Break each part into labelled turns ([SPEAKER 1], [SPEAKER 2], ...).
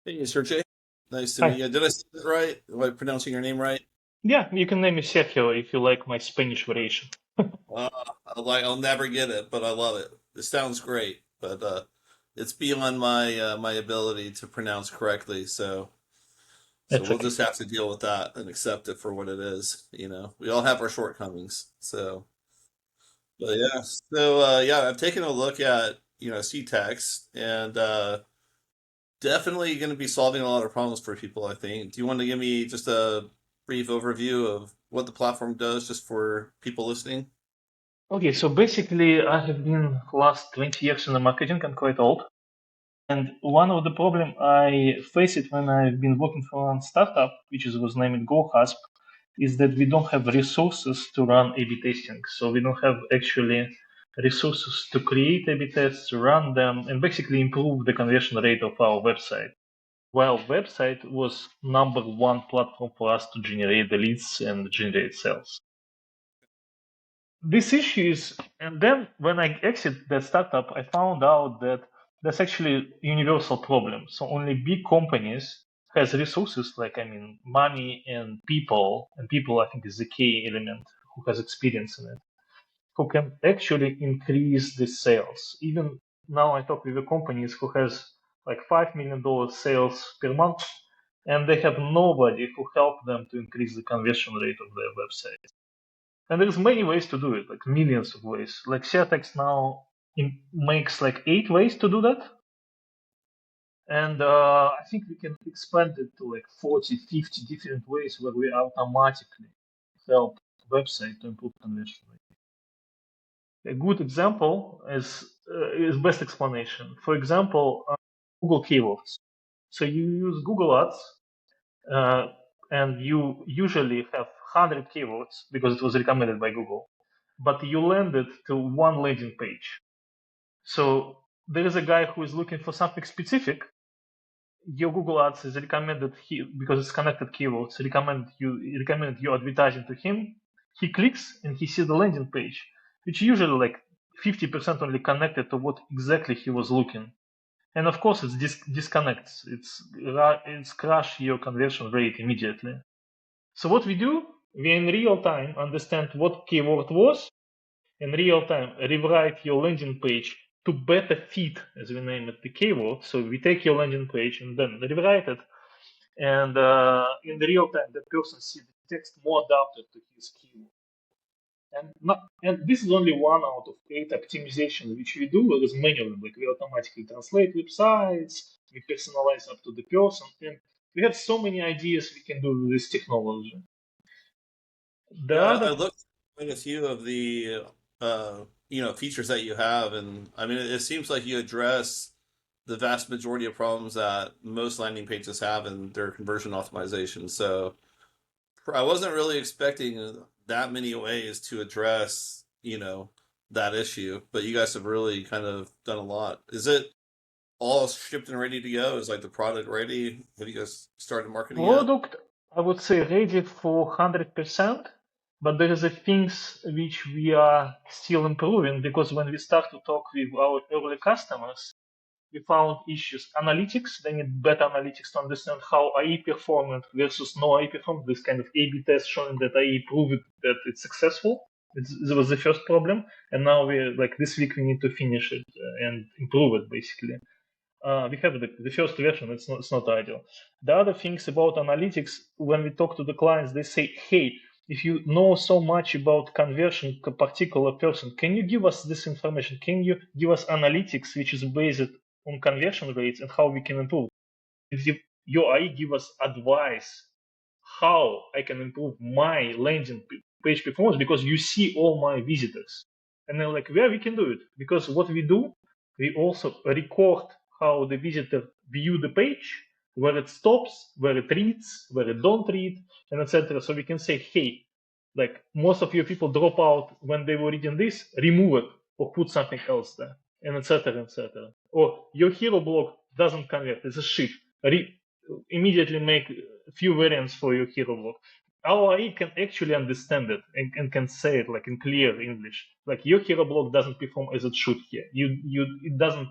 [SPEAKER 1] Hey, Sergey. Nice to meet
[SPEAKER 2] Hi.
[SPEAKER 1] you. Did I say it right? Am I pronouncing your name right?
[SPEAKER 2] Yeah, you can name me Sergio if you like my Spanish variation.
[SPEAKER 1] Uh, I'll never get it, but I love it. It sounds great, but it's beyond my ability to pronounce correctly. So
[SPEAKER 2] That's
[SPEAKER 1] we'll
[SPEAKER 2] okay.
[SPEAKER 1] just have to deal with that and accept it for what it is. We all have our shortcomings. But yeah. Yeah, I've taken a look at SeaText and definitely going to be solving a lot of problems for people, I think. Do you want to give me just a brief overview of what the platform does just for people listening?
[SPEAKER 2] Okay, so basically, I have been last 20 years in the marketing. I'm quite old. And one of the problem I face it when I've been working for a startup, which was named GoHasp, is that we don't have resources to run A/B testing. So we don't have actually resources to create A/B tests, run them, and basically improve the conversion rate of our website. While website was number one platform for us to generate the leads and generate sales. This issue is, and then when I exit the startup, I found out that that's actually a universal problem. So only big companies has resources like, I mean, money and people I think is the key element who has experience in it, who can actually increase the sales. Even now I talk with the companies who has like $5 million sales per month, and they have nobody who help them to increase the conversion rate of their website. And there's many ways to do it, like millions of ways. Like SeaText now makes like 8 ways to do that. And I think we can expand it to like 40, 50 different ways where we automatically help website to improve conversion rate. A good example is best explanation. For example, Google keywords. So you use Google Ads, uh, and you usually have 100 keywords because it was recommended by Google, but you landed to one landing page. So there is a guy who is looking for something specific. Your Google Ads is recommended because it's connected keywords. Recommended you advertising to him. He clicks and he sees the landing page, which usually like 50% only connected to what exactly he was looking. And of course, it's disconnects. It's crash your conversion rate immediately. So what we do, we in real time understand what keyword was, in real time rewrite your landing page to better fit, as we name it, the keyword. So we take your landing page and then rewrite it, and in real time, the person sees the text more adapted to his keyword. And this is only one out of 8 optimizations which we do. There is many of them. Like we automatically translate websites, we personalize up to the person, and we have so many ideas we can do with this technology. The
[SPEAKER 1] Yeah, I
[SPEAKER 2] other
[SPEAKER 1] looked at quite a few of the features that you have, and I mean, it seems like you address the vast majority of problems that most landing pages have in their conversion optimization. So I wasn't really expecting that many ways to address, that issue, but you guys have really kind of done a lot. Is it all shipped and ready to go? Is like the product ready? Have you guys started marketing yet?
[SPEAKER 2] product, I would say, ready for 100%, but there is a things which we are still improving because when we start to talk with our early customers, we found issues. Analytics, they need better analytics to understand how AI performed versus no AI performed. This kind of A/B test showing that AI proved that it's successful. This was the first problem, and now we like this week we need to finish it and improve it basically. We have the first version. It's not ideal. The other things about analytics, when we talk to the clients, they say, "Hey, if you know so much about conversion a particular person, can you give us this information? Can you give us analytics which is based on conversion rates and how we can improve? If your AI give us advice how I can improve my landing page performance because you see all my visitors." And then like, yeah, we can do it because what we do, we also record how the visitor view the page, where it stops, where it reads, where it don't read, and etc. So we can say, hey, like most of your people drop out when they were reading this, remove it or put something else there, and etc. etc. Or your hero block doesn't convert, it's a shit. Immediately make a few variants for your hero block. Our AI can actually understand it and can say it like in clear English. Like your hero block doesn't perform as it should here. It doesn't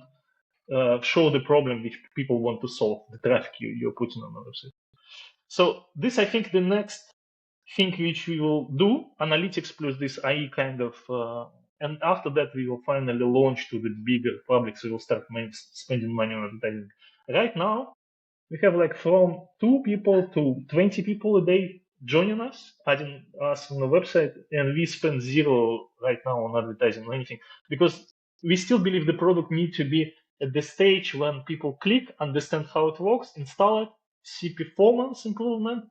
[SPEAKER 2] show the problem which people want to solve, the traffic you're putting on the website. So this, I think, the next thing which we will do, analytics plus this IE kind of, and after that we will finally launch to the bigger public, so we'll start spending money on advertising. Right now, we have like from 2 people to 20 people a day joining us, adding us on the website, and we spend zero right now on advertising or anything, because we still believe the product needs to be at the stage when people click, understand how it works, install it, see performance improvement,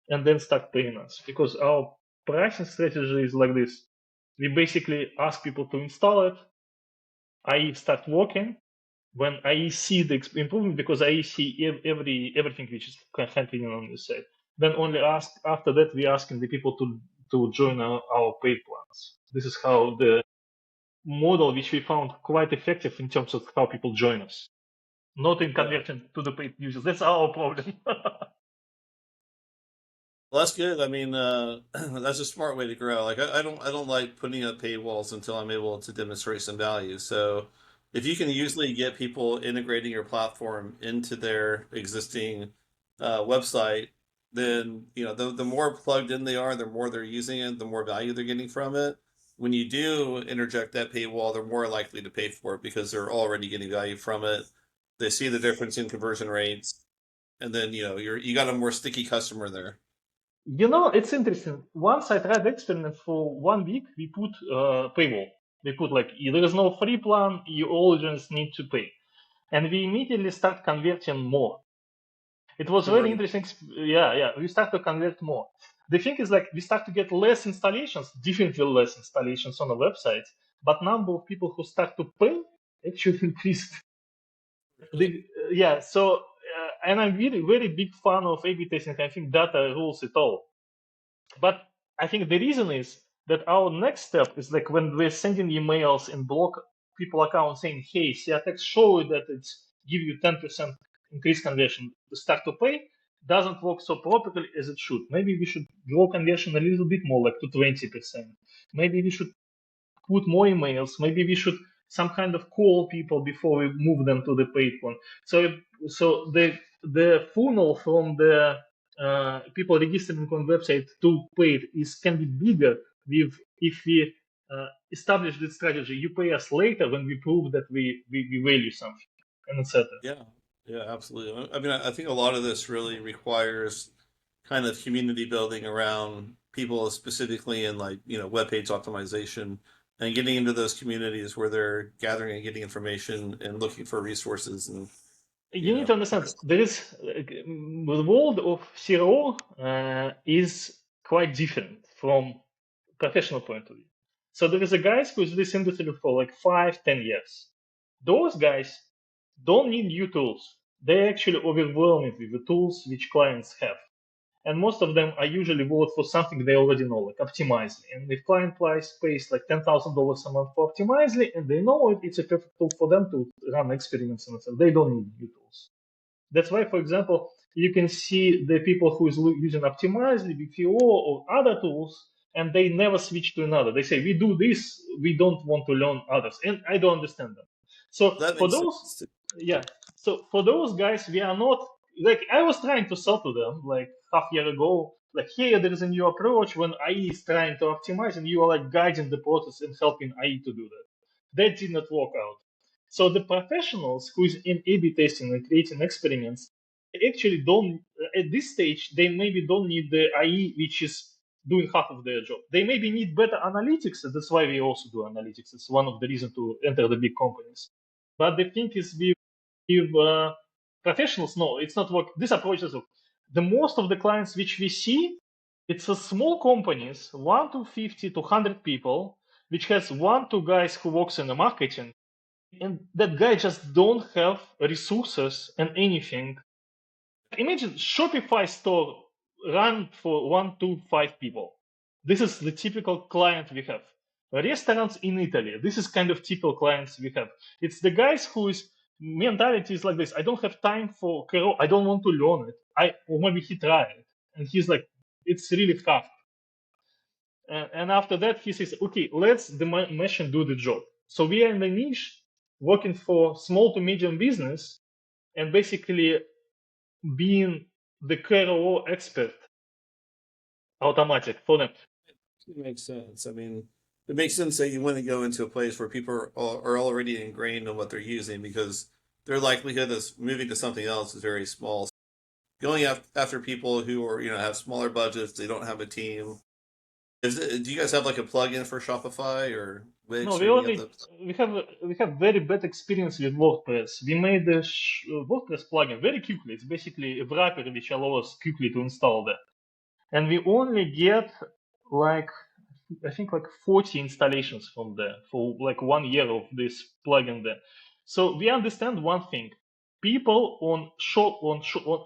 [SPEAKER 2] and then start paying us. Because our pricing strategy is like this. We basically ask people to install it, I start working, when I see the improvement, because I see everything which is happening on the site. Then only after that we asking the people to join our paid plans. This is how the model which we found quite effective in terms of how people join us, not in
[SPEAKER 1] Yeah.
[SPEAKER 2] converting to the paid users. That's our problem.
[SPEAKER 1] Well, that's good. I mean, that's a smart way to grow. Like, I don't like putting up paywalls until I'm able to demonstrate some value. So, if you can usually get people integrating your platform into their existing website, then the more plugged in they are, the more they're using it, the more value they're getting from it. When you do interject that paywall, they're more likely to pay for it because they're already getting value from it. They see the difference in conversion rates, and then you got a more sticky customer there.
[SPEAKER 2] It's interesting. Once I tried the experiment for 1 week, we put paywall. We put like, there is no free plan, you all just need to pay. And we immediately start converting more. It was very
[SPEAKER 1] Converting.
[SPEAKER 2] interesting. Yeah. We start to convert more. The thing is, like, we start to get less installations, definitely less installations on the website, but number of people who start to pay actually increased.
[SPEAKER 1] Really?
[SPEAKER 2] And I'm really very big fan of A/B testing. I think data rules it all. But I think the reason is that our next step is like when we're sending emails and block people account saying, hey, SeaText show that it's give you 10% increase conversion, the start to pay doesn't work so properly as it should. Maybe we should grow conversion a little bit more, like to 20%. Maybe we should put more emails. Maybe we should some kind of call people before we move them to the paid one. So the funnel from the people registering on website to paid can be bigger if we establish this strategy. You pay us later when we prove that we value something, and etc.
[SPEAKER 1] Yeah, yeah, absolutely. I mean, I think a lot of this really requires kind of community building around people specifically in like, web page optimization and getting into those communities where they're gathering and getting information and looking for resources and,
[SPEAKER 2] You need to understand there is the world of CRO is quite different from professional point of view. So there is a guys who's in this industry for like 5-10 years. Those guys don't need new tools. They're actually overwhelmed with the tools which clients have. And most of them are usually worth for something they already know, like Optimizely. And if client pays like $10,000 a month for Optimizely, and they know it, it's a perfect tool for them to run experiments and so they don't need new tools. That's why, for example, you can see the people who is using Optimizely, BPO, or other tools, and they never switch to another. They say, we do this, we don't want to learn others. And I don't understand them. So
[SPEAKER 1] that
[SPEAKER 2] for
[SPEAKER 1] makes
[SPEAKER 2] those,
[SPEAKER 1] sense.
[SPEAKER 2] yeah. So for those guys, we are not, like, I was trying to sell to them like half year ago, like, here there is a new approach when IE is trying to optimize and you are like guiding the process and helping IE to do that. That did not work out. So the professionals who is in A/B testing and creating experiments actually don't at this stage they maybe don't need the IE which is doing half of their job. They maybe need better analytics, and that's why we also do analytics. It's one of the reasons to enter the big companies. But the thing is, with professionals, no, it's not work. This approach is the most of the clients which we see, it's a small companies, 1 to 50 to 100 people, which has 1-2 guys who works in the marketing, and that guy just don't have resources and anything. Imagine Shopify store run for 1 to 5 people. This is the typical client we have. Restaurants in Italy, this is kind of typical clients we have. It's the guys whose mentality is like this. I don't have time for Karo. I don't want to learn it. Or maybe he tried and he's like, it's really tough. And after that, he says, okay, let's the machine do the job. So we are in the niche working for small to medium business and basically being the KRO expert automatic for them.
[SPEAKER 1] It makes sense. I mean, it makes sense that you want to go into a place where people are already ingrained in what they're using because their likelihood of moving to something else is very small. Going after people who are, have smaller budgets, they don't have a team. Do you guys have like a plugin for Shopify or
[SPEAKER 2] No,
[SPEAKER 1] Wix or
[SPEAKER 2] we
[SPEAKER 1] any of
[SPEAKER 2] only
[SPEAKER 1] the?
[SPEAKER 2] we have very bad experience with WordPress. We made the WordPress plugin very quickly. It's basically a wrapper which allows us quickly to install that, and we only get like I think like 40 installations from there for like 1 year of this plugin there. So we understand one thing: people on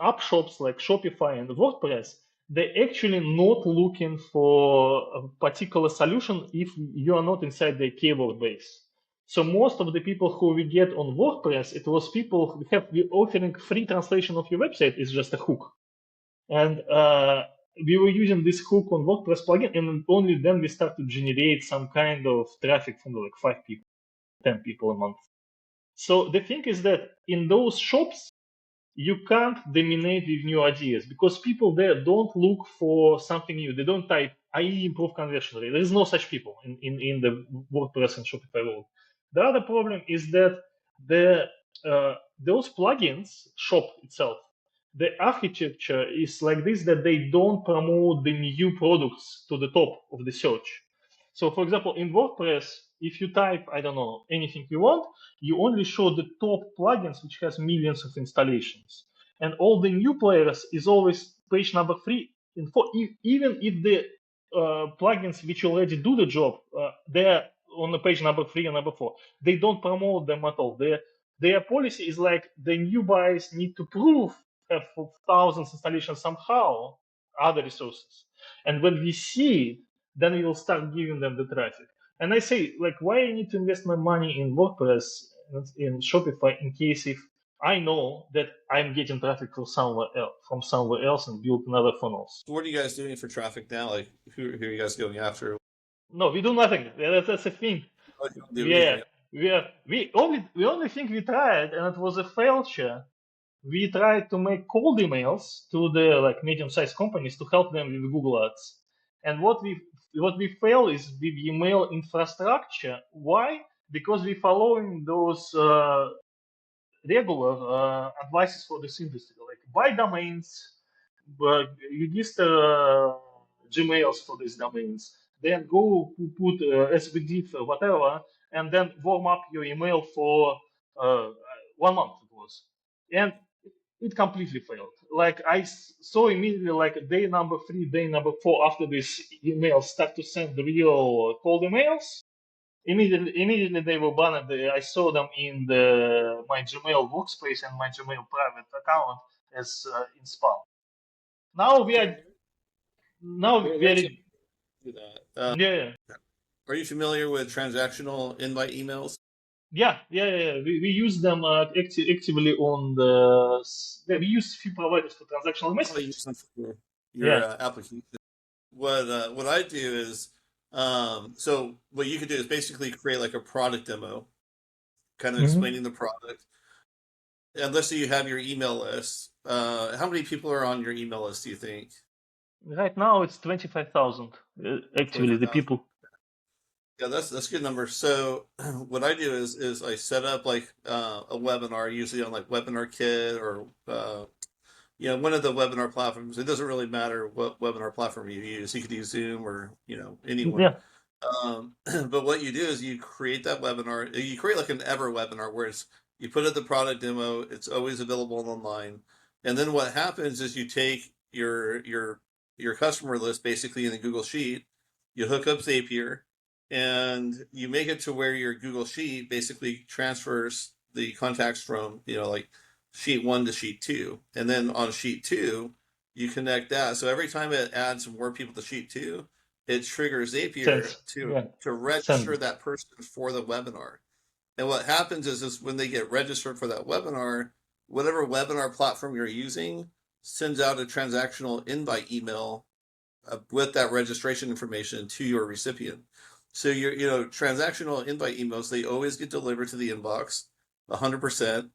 [SPEAKER 2] app shops like Shopify and WordPress, they're actually not looking for a particular solution if you are not inside their keyword base. So most of the people who we get on WordPress, it was people who have we offering free translation of your website is just a hook, and we were using this hook on WordPress plugin, and only then we start to generate some kind of traffic from like 5 people, 10 people a month. So the thing is that in those shops, you can't dominate with new ideas because people there don't look for something new. They don't type IE improve conversion rate. There is no such people in the WordPress and Shopify world. The other problem is that the those plugins shop itself, the architecture is like this that they don't promote the new products to the top of the search. So for example, in WordPress, if you type, I don't know, anything you want, you only show the top plugins which has millions of installations, and all the new players is always page number 3 and 4. Even if the plugins which already do the job, they're on the page number 3 and number 4, they don't promote them at all. Their policy is like the new buyers need to prove have thousands installations somehow other resources, and when we see it, then we will start giving them the traffic. And I say, like, why I need to invest my money in WordPress, in Shopify, in case if I know that I'm getting traffic from somewhere else, and build another funnels.
[SPEAKER 1] So what are you guys doing for traffic now? Like, who are you guys going after?
[SPEAKER 2] No, we do nothing. That's a thing.
[SPEAKER 1] Oh, you don't do
[SPEAKER 2] Yeah,
[SPEAKER 1] anything.
[SPEAKER 2] we only think we tried, and it was a failure. We tried to make cold emails to the like medium-sized companies to help them with Google Ads. And what we fail is with email infrastructure. Why? Because we following those regular advices for this industry, like buy domains, register Gmails for these domains, then go put SVD for whatever, and then warm up your email for 1 month it was. And it completely failed. Like I saw immediately, like day number 3, day number 4, after this emails start to send the real cold emails, immediately they were banned. I saw them in my Gmail workspace and my Gmail private account as in spam. Now we are
[SPEAKER 1] There are some
[SPEAKER 2] very
[SPEAKER 1] who do that.
[SPEAKER 2] yeah
[SPEAKER 1] Are you familiar with transactional invite emails?
[SPEAKER 2] yeah. We use them actively on the we use few providers for transactional
[SPEAKER 1] Probably use
[SPEAKER 2] messages.
[SPEAKER 1] them for your
[SPEAKER 2] Yeah.
[SPEAKER 1] application. What I do is, so what you could do is basically create like a product demo, kind of
[SPEAKER 2] Hmm.
[SPEAKER 1] explaining the product. And let's say you have your email list. How many people are on your email list, do you think?
[SPEAKER 2] Right now it's 25,000. Actually, the
[SPEAKER 1] 25,000.
[SPEAKER 2] people.
[SPEAKER 1] Yeah, that's a good number. So what I do is I set up like a webinar, usually on like Webinar Kit or one of the webinar platforms. It doesn't really matter what webinar platform you use. You could use Zoom or anyone.
[SPEAKER 2] Yeah.
[SPEAKER 1] But what you do is you create that webinar. You create like an ever webinar where you put in the product demo. It's always available online. And then what happens is you take your customer list basically in the Google Sheet. You hook up Zapier, and you make it to where your Google Sheet basically transfers the contacts from like sheet 1 to sheet 2, and then on sheet 2 you connect that. So every time it adds more people to sheet 2, it triggers Zapier
[SPEAKER 2] Sense.
[SPEAKER 1] to
[SPEAKER 2] Yeah.
[SPEAKER 1] register
[SPEAKER 2] Send.
[SPEAKER 1] that person for the webinar. And what happens is when they get registered for that webinar, whatever webinar platform you're using sends out a transactional invite email with that registration information to your recipient. So your transactional invite emails, they always get delivered to the inbox, 100%.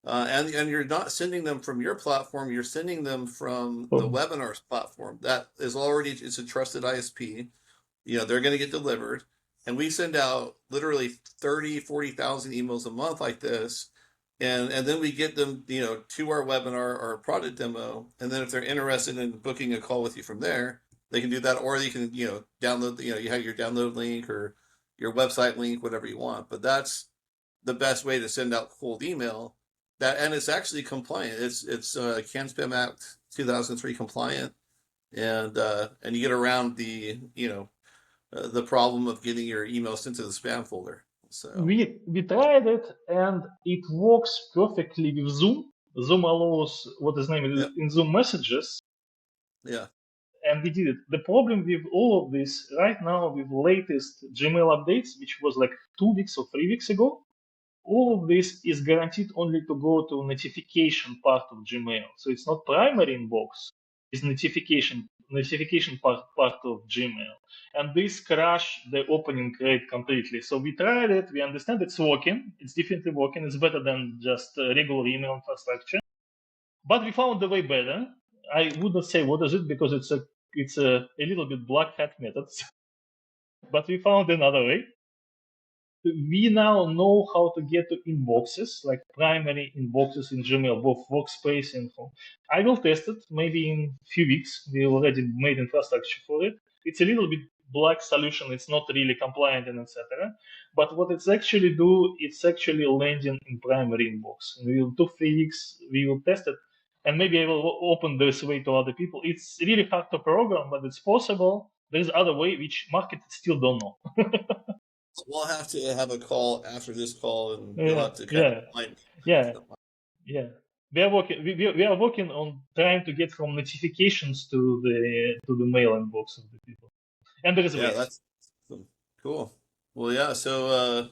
[SPEAKER 1] And you're not sending them from your platform. You're sending them from the
[SPEAKER 2] So
[SPEAKER 1] webinars platform. That is already, it's a trusted ISP. They're going to get delivered. And we send out literally 30, 40,000 emails a month like this. And then we get them, to our webinar or product demo. And then if they're interested in booking a call with you from there, they can do that. Or you can, download, you have your download link or your website link, whatever you want. But that's the best way to send out cold email. And it's actually compliant. It's Can Spam Act 2003 compliant, and you get around the problem of getting your email sent to the spam folder. So
[SPEAKER 2] we tried it and it works perfectly with Zoom. Zoom allows what is named
[SPEAKER 1] yeah,
[SPEAKER 2] in Zoom messages,
[SPEAKER 1] yeah,
[SPEAKER 2] and we did it. The problem with all of this right now with latest Gmail updates, which was like 2 weeks or 3 weeks ago, all of this is guaranteed only to go to notification part of Gmail. So it's not primary inbox, it's notification part of Gmail. And this crash the opening rate completely. So we tried it, we understand it's working, it's definitely working, it's better than just regular email infrastructure. But we found a way better. I wouldn't say what is it because it's a little bit black hat method. But we found another way. We now know how to get to inboxes, like primary inboxes in Gmail, both workspace and home. I will test it maybe in a few weeks. We already made infrastructure for it. It's a little bit black solution. It's not really compliant and etc. But what it's actually do, it's actually landing in primary inbox. And we will 2 3 weeks. We will test it, and maybe I will open this way to other people. It's really hard to program, but it's possible. There's other way which market still don't know.
[SPEAKER 1] so we'll have to have a call after this call, and you'll
[SPEAKER 2] Yeah,
[SPEAKER 1] have to kind of
[SPEAKER 2] yeah,
[SPEAKER 1] like,
[SPEAKER 2] yeah, yeah. We are working. We are working on trying to get from notifications to the mail inbox of the people, and there is
[SPEAKER 1] yeah,
[SPEAKER 2] ways.
[SPEAKER 1] that's awesome. Cool. Well, yeah. So,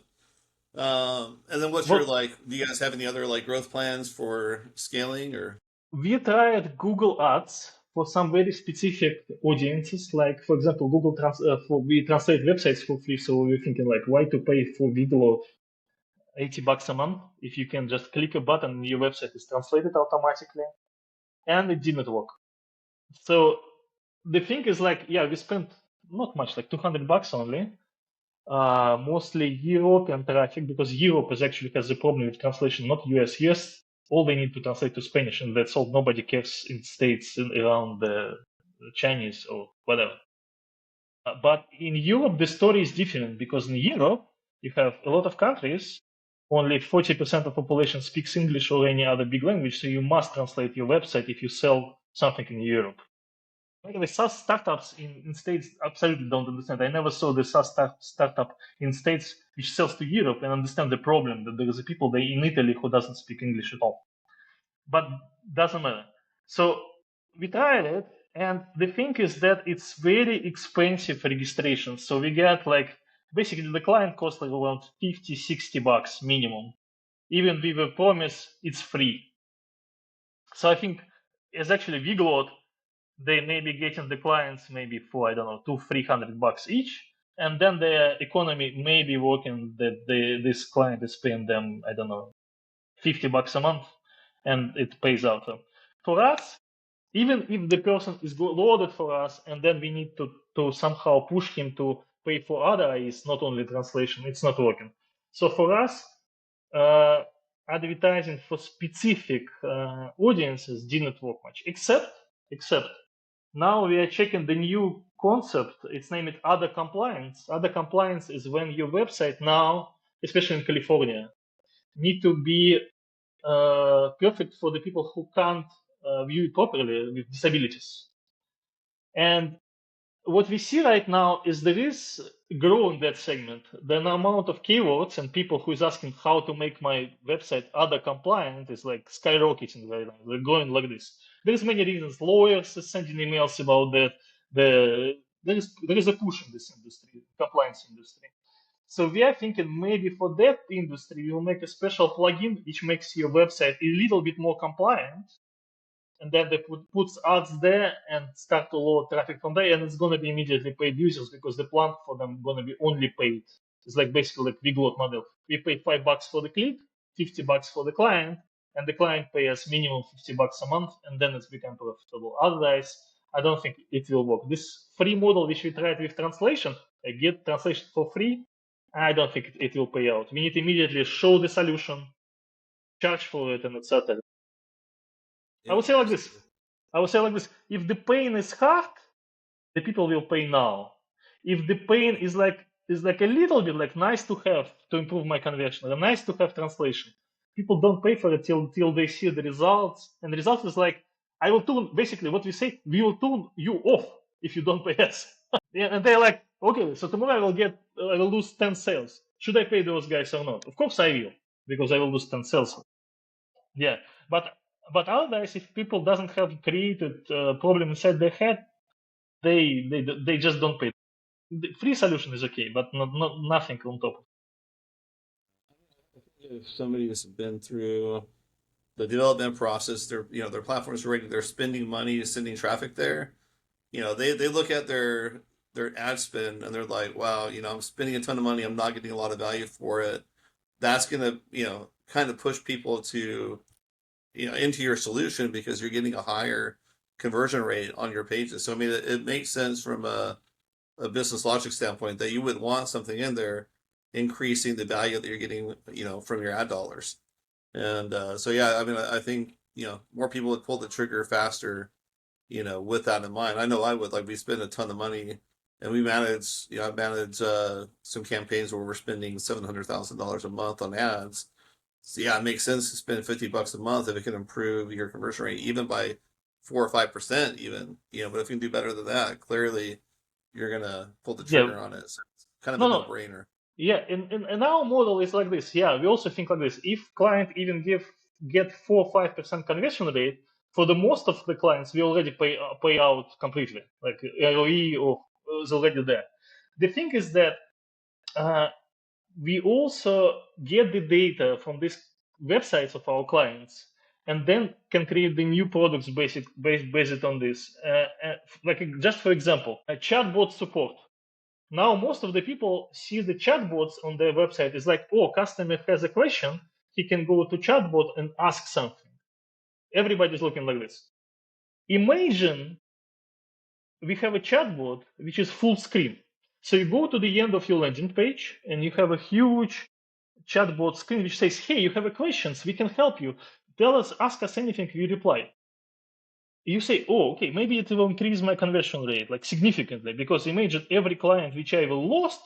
[SPEAKER 1] and then what's your
[SPEAKER 2] Well,
[SPEAKER 1] like? Do you guys have any other like growth plans for scaling or?
[SPEAKER 2] we tried Google Ads for some very specific audiences, like for example, we translate websites for free. So we're thinking like, why to pay for video $80 a month if you can just click a button and your website is translated automatically, and it didn't work. So the thing is like, yeah, we spent not much, like $200 only, mostly European traffic, because Europe is actually has a problem with translation, not US. Yes, all they need to translate to Spanish, and that's all. Nobody cares in states around the Chinese or whatever. But in Europe, the story is different, because in Europe, you have a lot of countries, only 40% of population speaks English or any other big language, so you must translate your website if you sell something in Europe. By the way, SaaS startups in States absolutely don't understand. I never saw the SaaS startup in States which sells to Europe and understand the problem that there is a people there in Italy who doesn't speak English at all. But doesn't matter. So we tried it, and the thing is that it's very expensive registration. So we get like basically the client costs like around $50-$60 minimum. Even with a promise, it's free. So I think it's actually Viglot, they may be getting the clients maybe for, I don't know, $200-$300 each, and then the economy may be working that this client is paying them, I don't know, $50 a month, and it pays out. For us, even if the person is loaded for us, and then we need to somehow push him to pay for other IEs, not only translation, it's not working. So for us, uh, advertising for specific audiences didn't work much, except now we are checking the new concept. It's named Other Compliance. Other Compliance is when your website now, especially in California, need to be perfect for the people who can't view it properly with disabilities. And what we see right now is there is grow in that segment. The amount of keywords and people who is asking how to make my website other compliant is like skyrocketing right now. They're going like this. There's many reasons. Lawyers are sending emails about that. There is a push in this industry, compliance industry. So we are thinking maybe for that industry we will make a special plugin which makes your website a little bit more compliant, and then they puts ads there and start to load traffic from there, and it's going to be immediately paid users because the plan for them going to be only paid. It's like basically like VGLOT model. We pay $5 for the click, $50 for the client, and the client pays minimum $50 a month, and then it's become profitable. Otherwise, I don't think it will work. This free model which we tried with translation, I get translation for free. I don't think it will pay out. We need to immediately show the solution, charge for it, and etc. I would say like this. If the pain is hard, the people will pay now. If the pain is like a little bit like nice to have to improve my conversion, or nice to have translation, people don't pay for it till they see the results. And the result is like, I will turn, basically what we say, we will turn you off if you don't pay us. Yeah, and they're like, okay, so tomorrow I will lose 10 sales. Should I pay those guys or not? Of course I will, because I will lose 10 sales. Yeah, but otherwise, if people doesn't have created problem inside their head, they just don't pay. The free solution is okay, but not nothing on top.
[SPEAKER 1] If somebody has been through the development process, their platforms are ready, they're spending money, sending traffic there. They look at their ad spend and they're like, wow, I'm spending a ton of money, I'm not getting a lot of value for it. That's gonna, kind of push people to, into your solution because you're getting a higher conversion rate on your pages. So I mean, it makes sense from a business logic standpoint that you would want something in there increasing the value that you're getting, from your ad dollars. And so yeah, I mean, I think more people would pull the trigger faster, with that in mind. I know I would. Like, we spend a ton of money, and we manage. I manage some campaigns where we're spending $700,000 a month on ads. So yeah, it makes sense to spend $50 a month if it can improve your conversion rate even by 4 or 5%, even. But if you can do better than that, clearly you're gonna pull the
[SPEAKER 2] Yeah,
[SPEAKER 1] trigger on it. So it's kind of
[SPEAKER 2] no,
[SPEAKER 1] a
[SPEAKER 2] no.
[SPEAKER 1] no-brainer.
[SPEAKER 2] Yeah, and our model is like this. Yeah, we also think like this. If client even get 4 or 5% conversion rate, for the most of the clients, we already pay out completely. Like ROE or is already there. The thing is that we also get the data from these websites of our clients, and then can create the new products based on this. Like just for example, a chatbot support. Now most of the people see the chatbots on their website is like, oh, customer has a question, he can go to chatbot and ask something. Everybody's looking like this. Imagine we have a chatbot which is full screen. So you go to the end of your landing page and you have a huge chatbot screen which says, hey, you have a questions, we can help you. Tell us, ask us anything, we reply. You say, oh, okay, maybe it will increase my conversion rate like significantly, because imagine every client which I will lost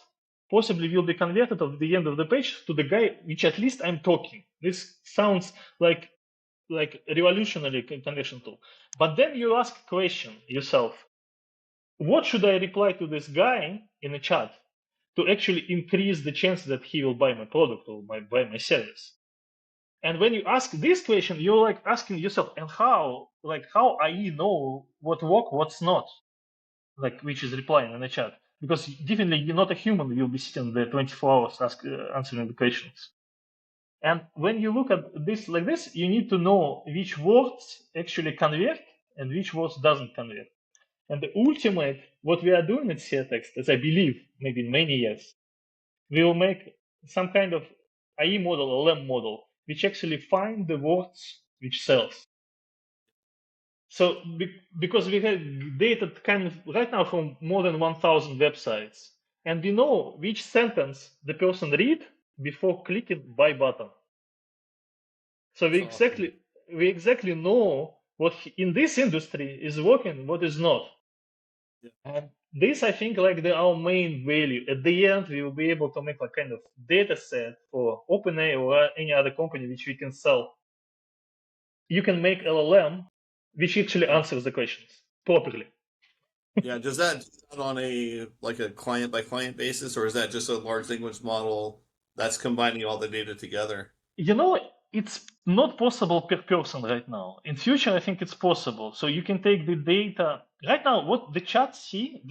[SPEAKER 2] possibly will be converted at the end of the page to the guy which at least I'm talking. This sounds like revolutionary conversion tool. But then you ask a question yourself, what should I reply to this guy in a chat to actually increase the chance that he will buy my product or buy my service? And when you ask this question, you're like asking yourself, and how I know what work, what's not, like which is replying in the chat, because definitely you're not a human. You'll be sitting there 24 hours answering the questions. And when you look at this like this, you need to know which words actually convert and which words doesn't convert. And the ultimate, what we are doing at SeaText, as I believe, maybe in many years, we will make some kind of AI model or LM model, which actually find the words which sells. So because we have data kind of right now from more than 1,000 websites, and we know which sentence the person read before clicking buy button. So we
[SPEAKER 1] That's awesome.
[SPEAKER 2] exactly know what in this industry is working, what is not.
[SPEAKER 1] Yeah.
[SPEAKER 2] And this, I think, like our main value. At the end, we will be able to make a kind of data set for OpenAI or any other company which we can sell. You can make LLM which actually answers the questions properly.
[SPEAKER 1] Yeah, does that on a client by client basis, or is that just a large language model that's combining all the data together?
[SPEAKER 2] You know, it's not possible per person right now. In future, I think it's possible. So you can take the data. Right now, what the chatbot see,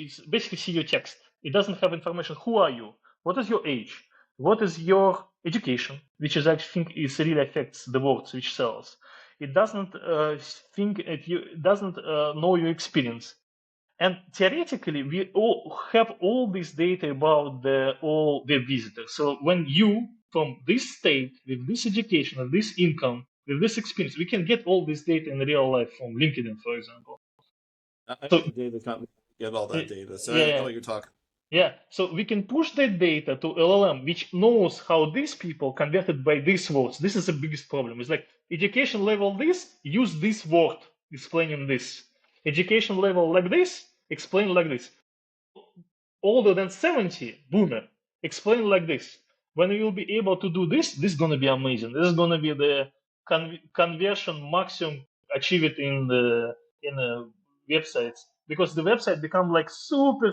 [SPEAKER 2] it's basically see your text. It doesn't have information. Who are you? What is your age? What is your education? Which is, I think, is really affects the words which sells. It doesn't think at you. It doesn't know your experience. And theoretically, we all have all this data about all web visitors. So when you, from this state, with this education, with this income, with this experience, we can get all this data in real life from LinkedIn, for example.
[SPEAKER 1] I
[SPEAKER 2] So
[SPEAKER 1] know data companies get all that data, so I know
[SPEAKER 2] yeah,
[SPEAKER 1] what you're talking.
[SPEAKER 2] yeah. So we can push that data to LLM, which knows how these people converted by these words. This is the biggest problem. It's like education level this, use this word explaining this. Education level like this, explain like this. Older than 70, boomer, explain like this. When you will be able to do this, this is going to be amazing. This is going to be the conversion maximum achieved in the websites, because the website become like super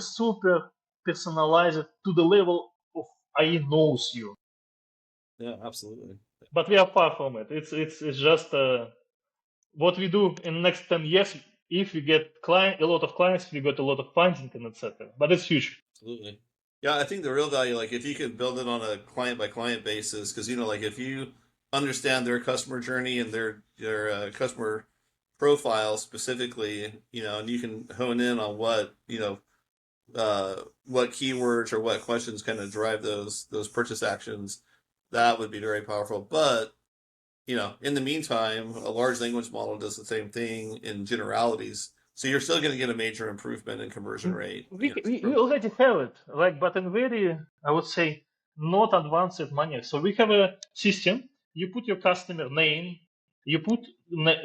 [SPEAKER 2] personalized to the level of I knows you.
[SPEAKER 1] Yeah, absolutely.
[SPEAKER 2] But we are far from it. It's just what we do in the next 10 years. If we get a lot of clients, we got a lot of funding and etc. But it's huge.
[SPEAKER 1] Absolutely. Yeah, I think the real value, like if you could build it on a client by client basis, because like if you understand their customer journey and their customer profile specifically, and you can hone in on what keywords or what questions kind of drive those purchase actions, that would be very powerful. But in the meantime, a large language model does the same thing in generalities. So you're still going to get a major improvement in conversion rate.
[SPEAKER 2] We already have it, like, but in very, I would say, not advanced manner. So we have a system. You put your customer name, you put the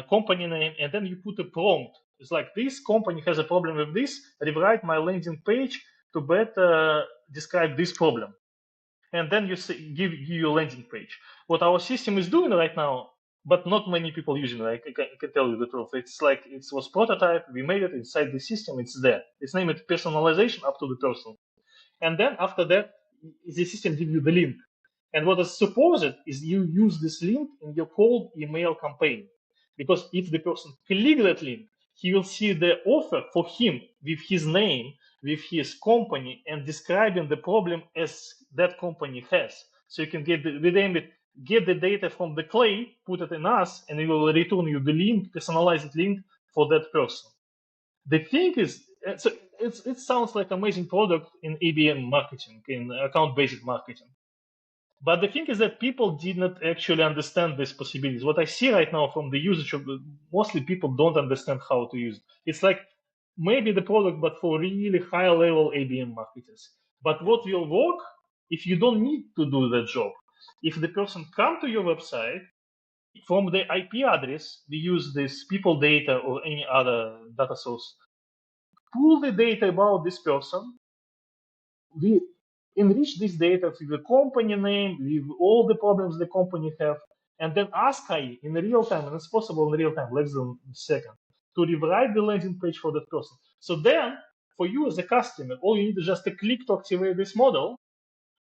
[SPEAKER 2] company name, and then you put a prompt. It's like this company has a problem with this. Rewrite my landing page to better describe this problem, and then you give you a landing page. What our system is doing right now, but not many people using it. I can tell you the truth. It's like it was prototype. We made it inside the system. It's there. It's named personalization up to the person. And then after that, the system gives you the link. And what is supposed is you use this link in your cold email campaign. Because if the person click that link, he will see the offer for him with his name, with his company, and describing the problem as that company has. So you can get the data from the clay, put it in us, and it will return you the link, personalized link for that person. The thing is, so it sounds like amazing product in ABM marketing, in account-based marketing. But the thing is that people did not actually understand these possibilities. What I see right now from the usage of mostly people don't understand how to use it. It's like maybe the product, but for really high level ABM marketers. But what will work if you don't need to do that job? If the person come to your website, from the IP address, we use this people data or any other data source, pull the data about this person. We enrich this data with the company name, with all the problems the company have, and then ask AI in real time, and it's possible in real time, less than a second, to rewrite the landing page for that person. So then, for you as a customer, all you need is just a click to activate this model,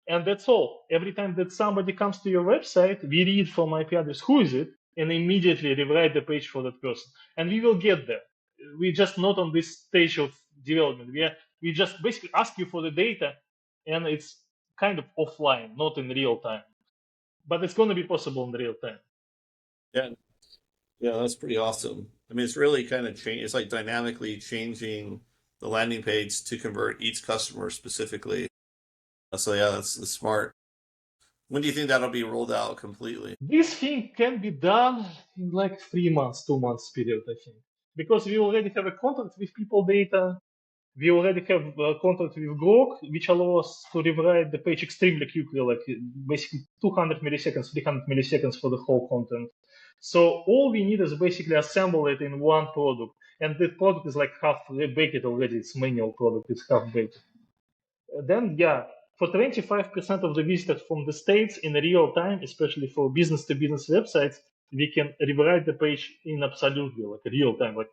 [SPEAKER 2] and that's all. Every time that somebody comes to your website, we read from IP address who is it, and immediately rewrite the page for that person. And we will get there. We're just not on this stage of development. We just basically ask you for the data, and it's kind of offline, not in real time. But it's going to be possible in real time.
[SPEAKER 1] Yeah, yeah, that's pretty awesome. I mean, it's really kind of change. It's like dynamically changing the landing page to convert each customer specifically. So yeah, that's smart. When do you think that'll be rolled out completely?
[SPEAKER 2] This thing can be done in like 3 months, 2 months period, I think, because we already have a contract with people data. We already have a contract with Grok, which allows us to rewrite the page extremely quickly, like basically 200 milliseconds, 300 milliseconds for the whole content. So all we need is basically assemble it in one product. And the product is like half baked already. It's manual product. It's half baked. Then, yeah, for 25% of the visitors from the States in real time, especially for business to business websites, we can rewrite the page in absolutely like real time, like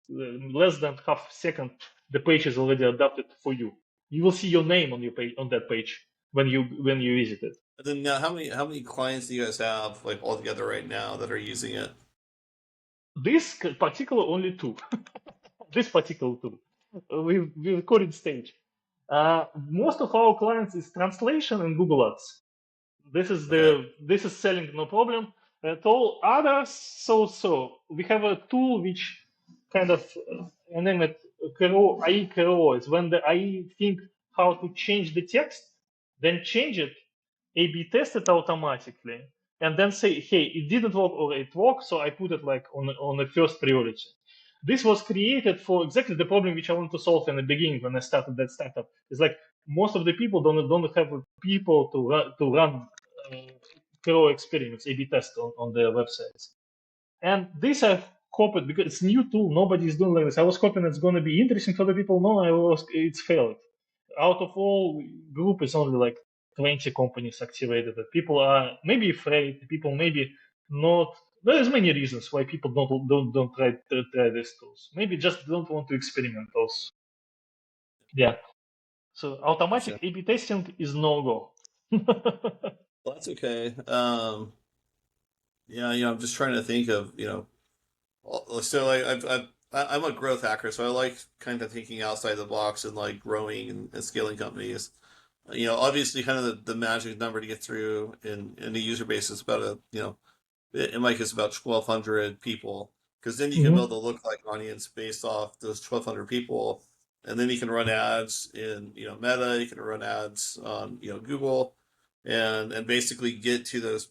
[SPEAKER 2] less than half a second, the page is already adapted for you. You will see your name on your page on that page when you visit it.
[SPEAKER 1] And then now, how many clients do you guys have like altogether right now that are using it?
[SPEAKER 2] This particular only two. This particular two. We recorded stage. Most of our clients is translation and Google Ads. This is
[SPEAKER 1] Okay.
[SPEAKER 2] this is selling no problem. All others, so we have a tool which kind of name it AI Kero. It's when the AI think how to change the text, then change it, A/B test it automatically, and then say, hey, it didn't work or it worked, so I put it like on the first priority. This was created for exactly the problem which I wanted to solve in the beginning when I started that startup. It's like most of the people don't have people to run Pro experiments, A/B test on their websites. And this I've copied because it's new tool. Nobody's doing like this. I was hoping it's going to be interesting for the people. No, it's failed. Out of all group, it's only like 20 companies activated it. People are maybe afraid. People maybe not. There's many reasons why people don't try these tools. Maybe just don't want to experiment also. Yeah. So automatic
[SPEAKER 1] Gotcha.
[SPEAKER 2] A/B testing is no go.
[SPEAKER 1] Well, that's okay. Yeah, I'm just trying to think of, so like I'm a growth hacker, so I like kind of thinking outside the box and like growing and scaling companies. Obviously, kind of the magic number to get through in the user base is about in my case about 1,200 people, because then you can
[SPEAKER 2] Hmm.
[SPEAKER 1] build a lookalike audience based off those 1,200 people, and then you can run ads in Meta, you can run ads on Google, and basically get to those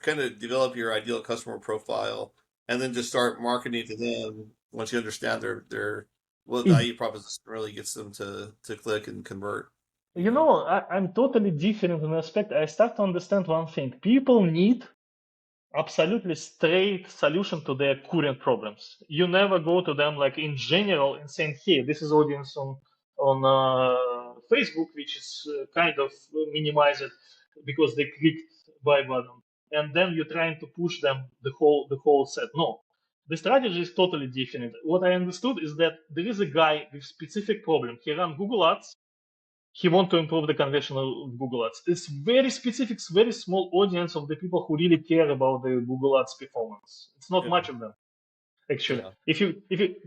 [SPEAKER 1] kind of develop your ideal customer profile, and then just start marketing to them once you understand their what value proposition really gets them to click and convert. You
[SPEAKER 2] You
[SPEAKER 1] know.
[SPEAKER 2] know, I'm totally different in aspect. I start to understand one thing. People need absolutely straight solution to their current problems. You never go to them like in general and saying, "Hey, this is audience on Facebook, which is kind of minimized because they clicked buy button," and then you're trying to push them the whole set. No, the strategy is totally different. What I understood is that there is a guy with specific problem. He run Google Ads. He want to improve the conversion of Google Ads. It's very specific, very small audience of the people who really care about the Google Ads performance. It's not
[SPEAKER 1] Yeah.
[SPEAKER 2] much of them actually.
[SPEAKER 1] Yeah.
[SPEAKER 2] If you,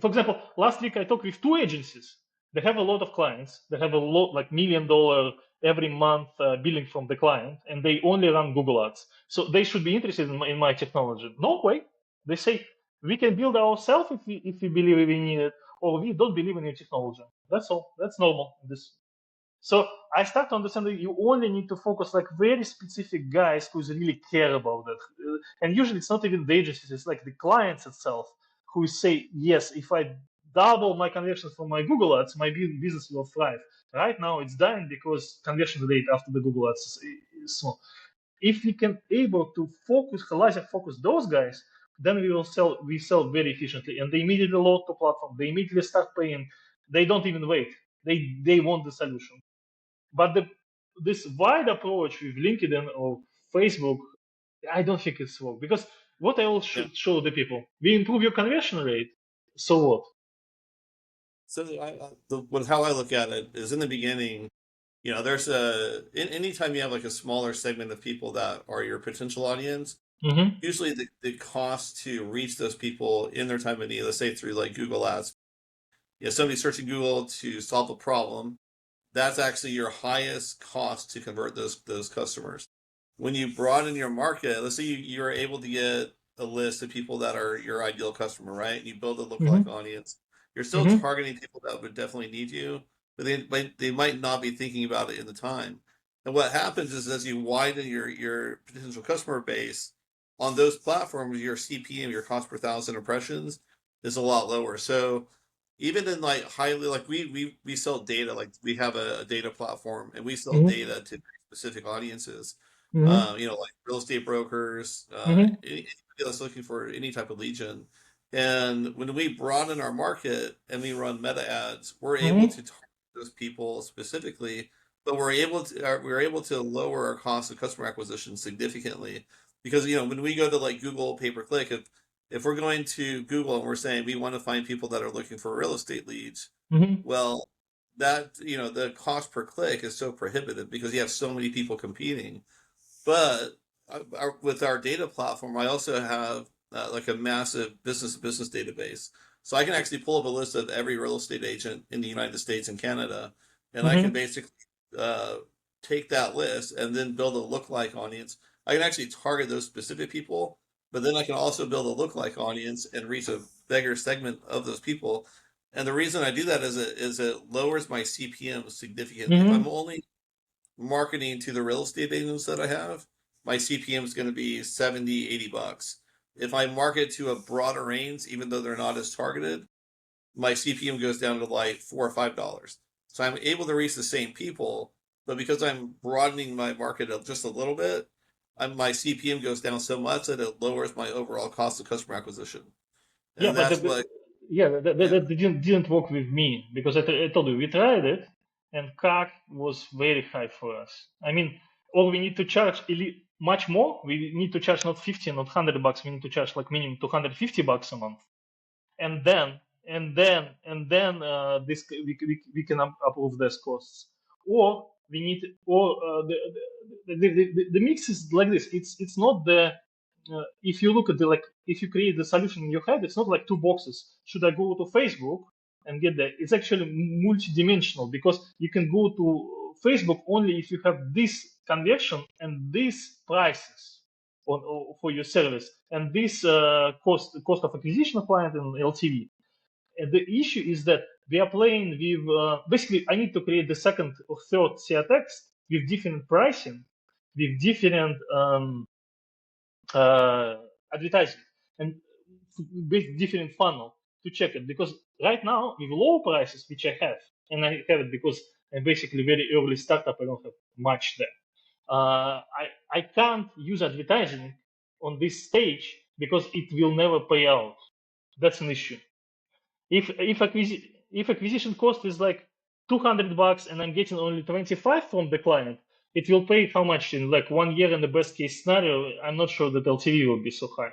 [SPEAKER 2] for example, last week I talked with two agencies. They have a lot of clients. They have a lot, like $1 million every month billing from the client, and they only run Google Ads. So they should be interested in my technology. No way. They say we can build ourselves if we believe we need it, or we don't believe in your technology. That's all. That's normal. This so I start to understand that you only need to focus like very specific guys who really care about that. And usually it's not even the agencies, it's like the clients itself who say, yes, if I double my conversions from my Google ads, my business will thrive. Right now it's dying because conversion rate after the Google ads is small. If we can able to laser focus those guys, then we sell very efficiently and they immediately load the platform, they immediately start paying, they don't even wait. They want the solution. But this wide approach with LinkedIn or Facebook, I don't think it's work because what I will
[SPEAKER 1] Yeah.
[SPEAKER 2] show the people, we improve your conversion rate. So what?
[SPEAKER 1] So how I look at it is in the beginning, there's anytime you have like a smaller segment of people that are your potential audience,
[SPEAKER 2] Mm-hmm.
[SPEAKER 1] usually the cost to reach those people in their time of need, let's say through like Google Ads, somebody searching Google to solve a problem, that's actually your highest cost to convert those customers. When you broaden your market, let's say you're able to get a list of people that are your ideal customer, right? And you build a lookalike
[SPEAKER 2] Mm-hmm.
[SPEAKER 1] audience. You're still
[SPEAKER 2] Mm-hmm.
[SPEAKER 1] targeting people that would definitely need you, but they might not be thinking about it in the time. And what happens is as you widen your potential customer base on those platforms, your CPM, your cost per thousand impressions, is a lot lower. So even in like highly like we sell data, like we have a data platform and we sell
[SPEAKER 2] Mm-hmm.
[SPEAKER 1] data to specific audiences,
[SPEAKER 2] Mm-hmm.
[SPEAKER 1] like real estate brokers,
[SPEAKER 2] Mm-hmm.
[SPEAKER 1] anybody that's looking for any type of lead gen. And when we broaden our market and we run meta ads, we're able
[SPEAKER 2] Mm-hmm.
[SPEAKER 1] to target those people specifically, but we're able to lower our cost of customer acquisition significantly because when we go to like Google pay per click, if we're going to Google and we're saying we want to find people that are looking for real estate leads,
[SPEAKER 2] Mm-hmm.
[SPEAKER 1] well, that the cost per click is so prohibitive because you have so many people competing. But with our data platform, I also have like a massive business to business database. So I can actually pull up a list of every real estate agent in the United States and Canada, and I can
[SPEAKER 2] Mm-hmm.
[SPEAKER 1] basically uh, take that list and then build a lookalike audience. I can actually target those specific people, but then I can also build a lookalike audience and reach a bigger segment of those people. And the reason I do that is it lowers my CPM significantly. If I'm
[SPEAKER 2] Mm-hmm.
[SPEAKER 1] only marketing to the real estate agents that I have, my CPM is going to be 70, $80. If I market to a broader range, even though they're not as targeted, my CPM goes down to like $4 or $5. So I'm able to reach the same people, but because I'm broadening my market just a little bit, my CPM goes down so much that it lowers my overall cost of customer acquisition.
[SPEAKER 2] Yeah,
[SPEAKER 1] And
[SPEAKER 2] but
[SPEAKER 1] that's what,
[SPEAKER 2] yeah,
[SPEAKER 1] yeah.
[SPEAKER 2] that didn't work with me because I told you we tried it, and CAC was very high for us. I mean, or we need to charge much more. We need to charge not 50, not $100. We need to charge like minimum $250 a month, and then this we can approve these costs, or we need, or the mix is like this. It's not the if you look at the, like, if you create the solution in your head, it's not like two boxes. Should I go to Facebook and get that? It's actually multidimensional, because you can go to Facebook only if you have this conversion and these prices for your service, and this cost of acquisition of client and LTV. And the issue is that we are playing with basically I need to create the second or third SeaText with different pricing, with different uh, advertising, and with different funnel to check it. Because right now with low prices, which I have, and I have it because I'm basically very early startup, I don't have much there. I can't use advertising on this stage because it will never pay out. That's an issue. If acquisition cost is like $200 and I'm getting only 25 from the client, it will pay how much in like 1 year in the best case scenario? I'm not sure that LTV will be so high.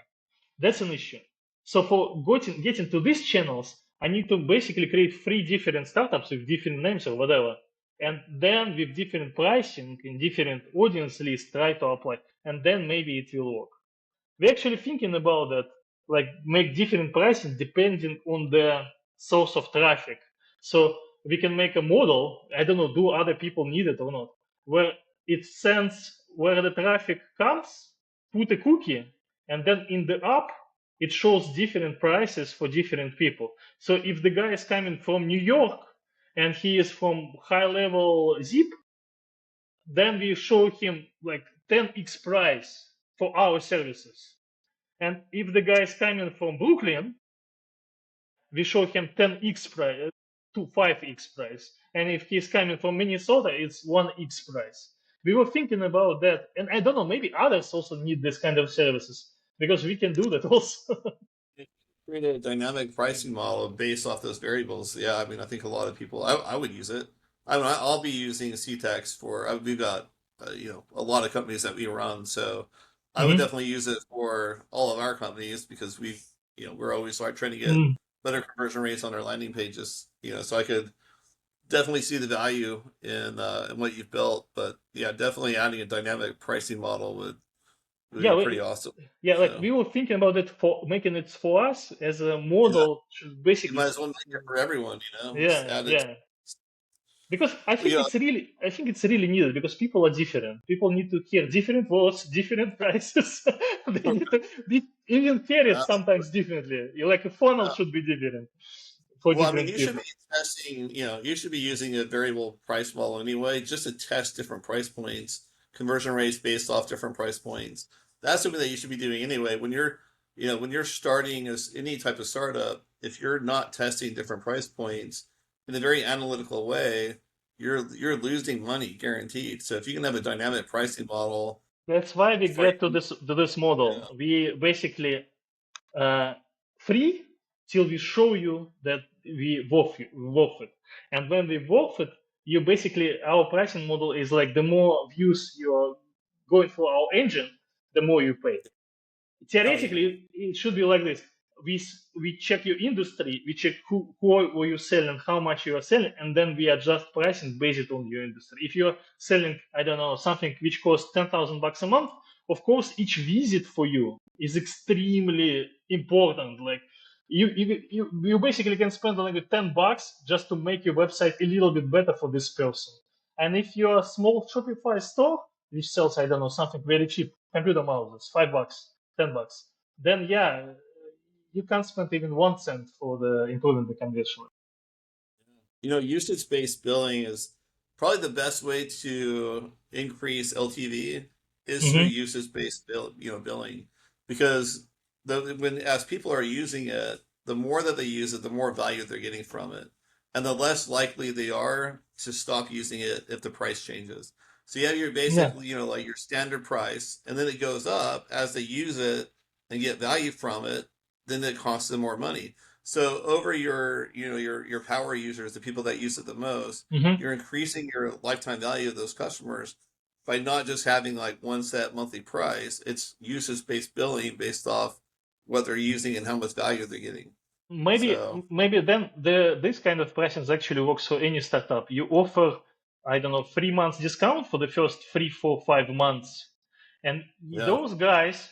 [SPEAKER 2] That's an issue. So for getting to these channels, I need to basically create 3 different startups with different names or whatever, and then with different pricing and different audience lists try to apply, and then maybe it will work. We're actually thinking about that, like make different pricing depending on the source of traffic. So we can make a model, I don't know, do other people need it or not, where it sends where the traffic comes, put a cookie, and then in the app, it shows different prices for different people. So if the guy is coming from New York and he is from high level zip, then we show him like 10x price for our services. And if the guy is coming from Brooklyn, we show him 10x price to 5x price. And if he's coming from Minnesota, it's 1x price. We were thinking about that. And I don't know, maybe others also need this kind of services, because we can do that also.
[SPEAKER 1] Create a dynamic pricing model based off those variables. Yeah, I mean, I think a lot of people, I would use it. I mean, I'll be using SeaText for, we've got, a lot of companies that we run. So I would
[SPEAKER 2] Mhm.
[SPEAKER 1] definitely use it for all of our companies because we're always like trying to get
[SPEAKER 2] Mm.
[SPEAKER 1] better conversion rates on our landing pages, so I could definitely see the value in what you've built. But yeah, definitely adding a dynamic pricing model would
[SPEAKER 2] Yeah,
[SPEAKER 1] be pretty awesome.
[SPEAKER 2] yeah, like
[SPEAKER 1] So
[SPEAKER 2] we were thinking about it for making it for us as a
[SPEAKER 1] yeah,
[SPEAKER 2] model,
[SPEAKER 1] you
[SPEAKER 2] basically.
[SPEAKER 1] might as well make it for everyone, just
[SPEAKER 2] Yeah,
[SPEAKER 1] add it.
[SPEAKER 2] yeah. Because I
[SPEAKER 1] Well,
[SPEAKER 2] think it's really needed, because people are different. People need to hear different words, different prices. They need to even hear it
[SPEAKER 1] absolutely.
[SPEAKER 2] sometimes differently. Like a funnel
[SPEAKER 1] Yeah.
[SPEAKER 2] should be different for
[SPEAKER 1] Well, I mean,
[SPEAKER 2] different
[SPEAKER 1] you should be
[SPEAKER 2] people.
[SPEAKER 1] testing, you should be using a variable price model anyway, just to test different price points, conversion rates based off different price points. That's something that you should be doing anyway. When you're starting as any type of startup, if you're not testing different price points in a very analytical way, you're losing money guaranteed. So if you can have a dynamic pricing model
[SPEAKER 2] That's why we
[SPEAKER 1] for
[SPEAKER 2] get to this model. We basically uh, free till we show you that we worth it. And when we worth it, you basically, our pricing model is like the more views you're going for our engine, the more you pay.
[SPEAKER 1] oh yeah,
[SPEAKER 2] Theoretically, it should be like this. We check your industry, we check who are you selling, how much you are selling, and then we adjust pricing based on your industry. If you're selling, I don't know, something which costs $10,000 a month, of course each visit for you is extremely important. Like you basically can spend like $10 just to make your website a little bit better for this person. And if you're a small Shopify store which sells, I don't know, something very cheap, computer mouses, $5, $10, then yeah, you can't spend even 1 cent for the improving the conversion.
[SPEAKER 1] Usage-based billing is probably the best way to increase LTV is through
[SPEAKER 2] Mm-hmm.
[SPEAKER 1] usage-based billing, because when as people are using it, the more that they use it, the more value they're getting from it, and the less likely they are to stop using it if the price changes. So you have your
[SPEAKER 2] Yeah.
[SPEAKER 1] basically, like your standard price, and then it goes up as they use it and get value from it, then it costs them more money. So over your power users, the people that use it the most,
[SPEAKER 2] Mm-hmm.
[SPEAKER 1] you're increasing your lifetime value of those customers by not just having like one set monthly price. It's usage based billing based off what they're using and how much value they're getting.
[SPEAKER 2] Maybe
[SPEAKER 1] So
[SPEAKER 2] maybe then this kind of pricing actually works for any startup. You offer, I don't know, 3 months discount for the first 3, 4, 5 months, and
[SPEAKER 1] yeah,
[SPEAKER 2] those guys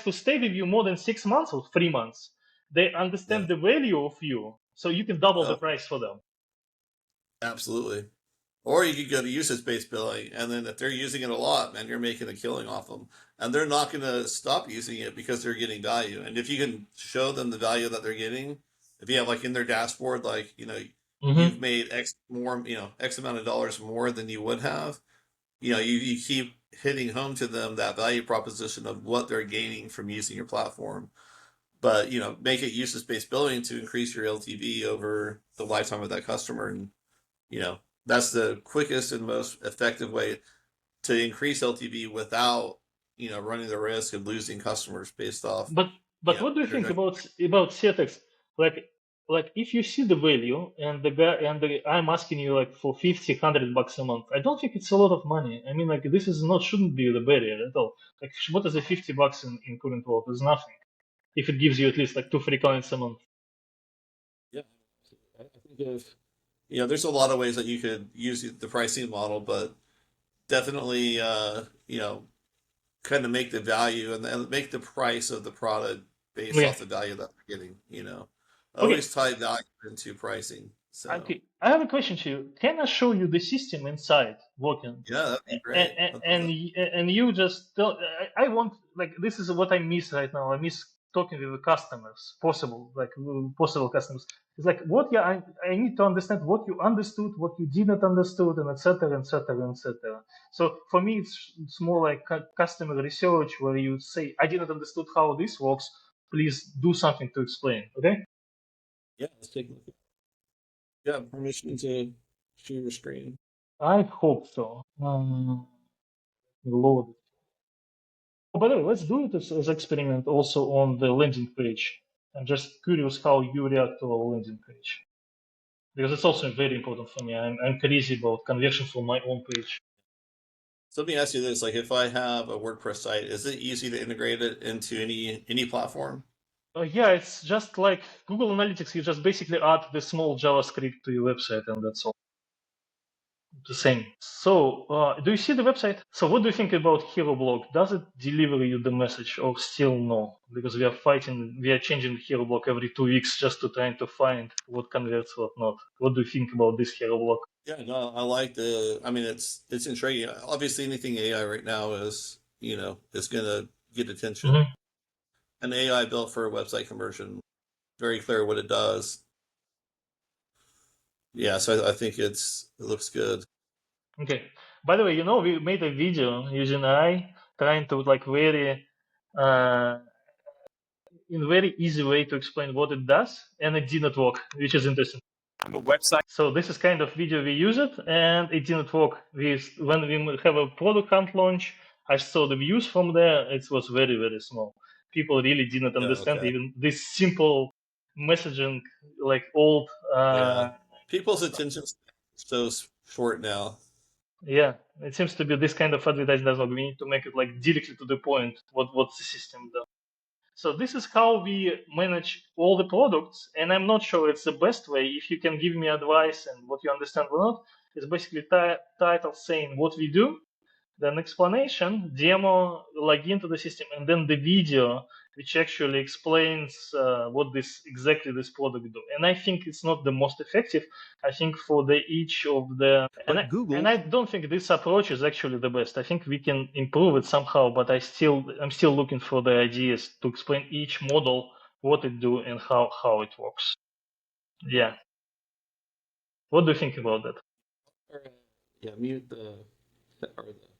[SPEAKER 2] who stay with you more than 6 months or 3 months, they
[SPEAKER 1] yeah,
[SPEAKER 2] understand the value of you, so you can double the
[SPEAKER 1] oh,
[SPEAKER 2] price for them.
[SPEAKER 1] absolutely. Or you could go to usage based billing, and then if they're using it a lot, man, you're making a killing off them, and they're not going to stop using it because they're getting value. And if you can show them the value that they're getting, if you have like in their dashboard, like
[SPEAKER 2] Mm-hmm.
[SPEAKER 1] you've made X more, X amount of dollars more than you would have, you keep hitting home to them that value proposition of what they're gaining from using your platform. But make it usage based billing to increase your LTV over the lifetime of that customer, and you know, that's the quickest and most effective way to increase LTV without, running the risk of losing customers based off,
[SPEAKER 2] But what do you think
[SPEAKER 1] introduction.
[SPEAKER 2] about SeaText? Like if you see the value and I'm asking you like for 50, $100 a month, I don't think it's a lot of money. I mean, like this is not shouldn't be the barrier at all. Like what is the $50 in current world? It's nothing if it gives you at least like two free clients a month.
[SPEAKER 1] Yeah, I think there's a lot of ways that you could use the pricing model, but definitely, kind of make the value and make the price of the product based
[SPEAKER 2] Yeah.
[SPEAKER 1] off the value that they're getting.
[SPEAKER 2] Okay.
[SPEAKER 1] Always tie value into pricing. So
[SPEAKER 2] Okay, I have a question to you. Can I show you the system inside working?
[SPEAKER 1] yeah, that'd be
[SPEAKER 2] And,
[SPEAKER 1] great.
[SPEAKER 2] and,
[SPEAKER 1] I'd love
[SPEAKER 2] and
[SPEAKER 1] that.
[SPEAKER 2] you just tell, I want, like, this is what I miss right now. I miss talking with the customers, possible customers. It's like, I need to understand what you understood, what you didn't understood, and etc., etc., etc. So for me, it's more like customer research where you say, I didn't understood how this works. Please do something to explain. Okay.
[SPEAKER 1] Yeah, let's take a look. Yeah, permission to share your screen.
[SPEAKER 2] I hope so. Load. Oh, by the way, let's do it as experiment also on the landing page. I'm just curious how you react to our landing page because it's also very important for me. I'm crazy about conversion from my own page.
[SPEAKER 1] So let me ask you this: like, if I have a WordPress site, is it easy to integrate it into any platform?
[SPEAKER 2] Yeah, it's just like Google Analytics. You just basically add the small JavaScript to your website, and that's all. The same. So, do you see the website? So, what do you think about Hero Blog? Does it deliver you the message, or still no? Because we are changing Hero Blog every 2 weeks just to trying to find what converts, what not. What do you think about this Hero Blog?
[SPEAKER 1] Yeah, no, I like the. I mean, it's intriguing. Obviously, anything AI right now is gonna get attention.
[SPEAKER 2] Hmm.
[SPEAKER 1] An AI built for website conversion, very clear what it does. Yeah, so I think it looks good.
[SPEAKER 2] Okay. By the way, we made a video using AI trying to like uh, in very easy way to explain what it does, and it did not work, which is interesting. So this is kind of video we use it, and it didn't work. When we have a product hunt launch, I saw the views from there. It was very, very small. People really didn't
[SPEAKER 1] Yeah,
[SPEAKER 2] understand
[SPEAKER 1] okay.
[SPEAKER 2] even this simple messaging, like old.
[SPEAKER 1] Yeah. People's attention span is so short now.
[SPEAKER 2] Yeah, it seems to be this kind of advertising does not. We need to make it like directly to the point. What's the system does. So this is how we manage all the products, and I'm not sure it's the best way. If you can give me advice and what you understand or not, it's basically title saying what we do, then explanation, demo, log into the system, and then the video which actually explains what this product do. And I think it's not the most effective. I think for the each of the
[SPEAKER 3] But Google,
[SPEAKER 2] and I don't think this approach is actually the best. I think we can improve it somehow, but I'm still looking for the ideas to explain each model what it do and how it works. Yeah. What do you think about that?
[SPEAKER 1] Yeah, mute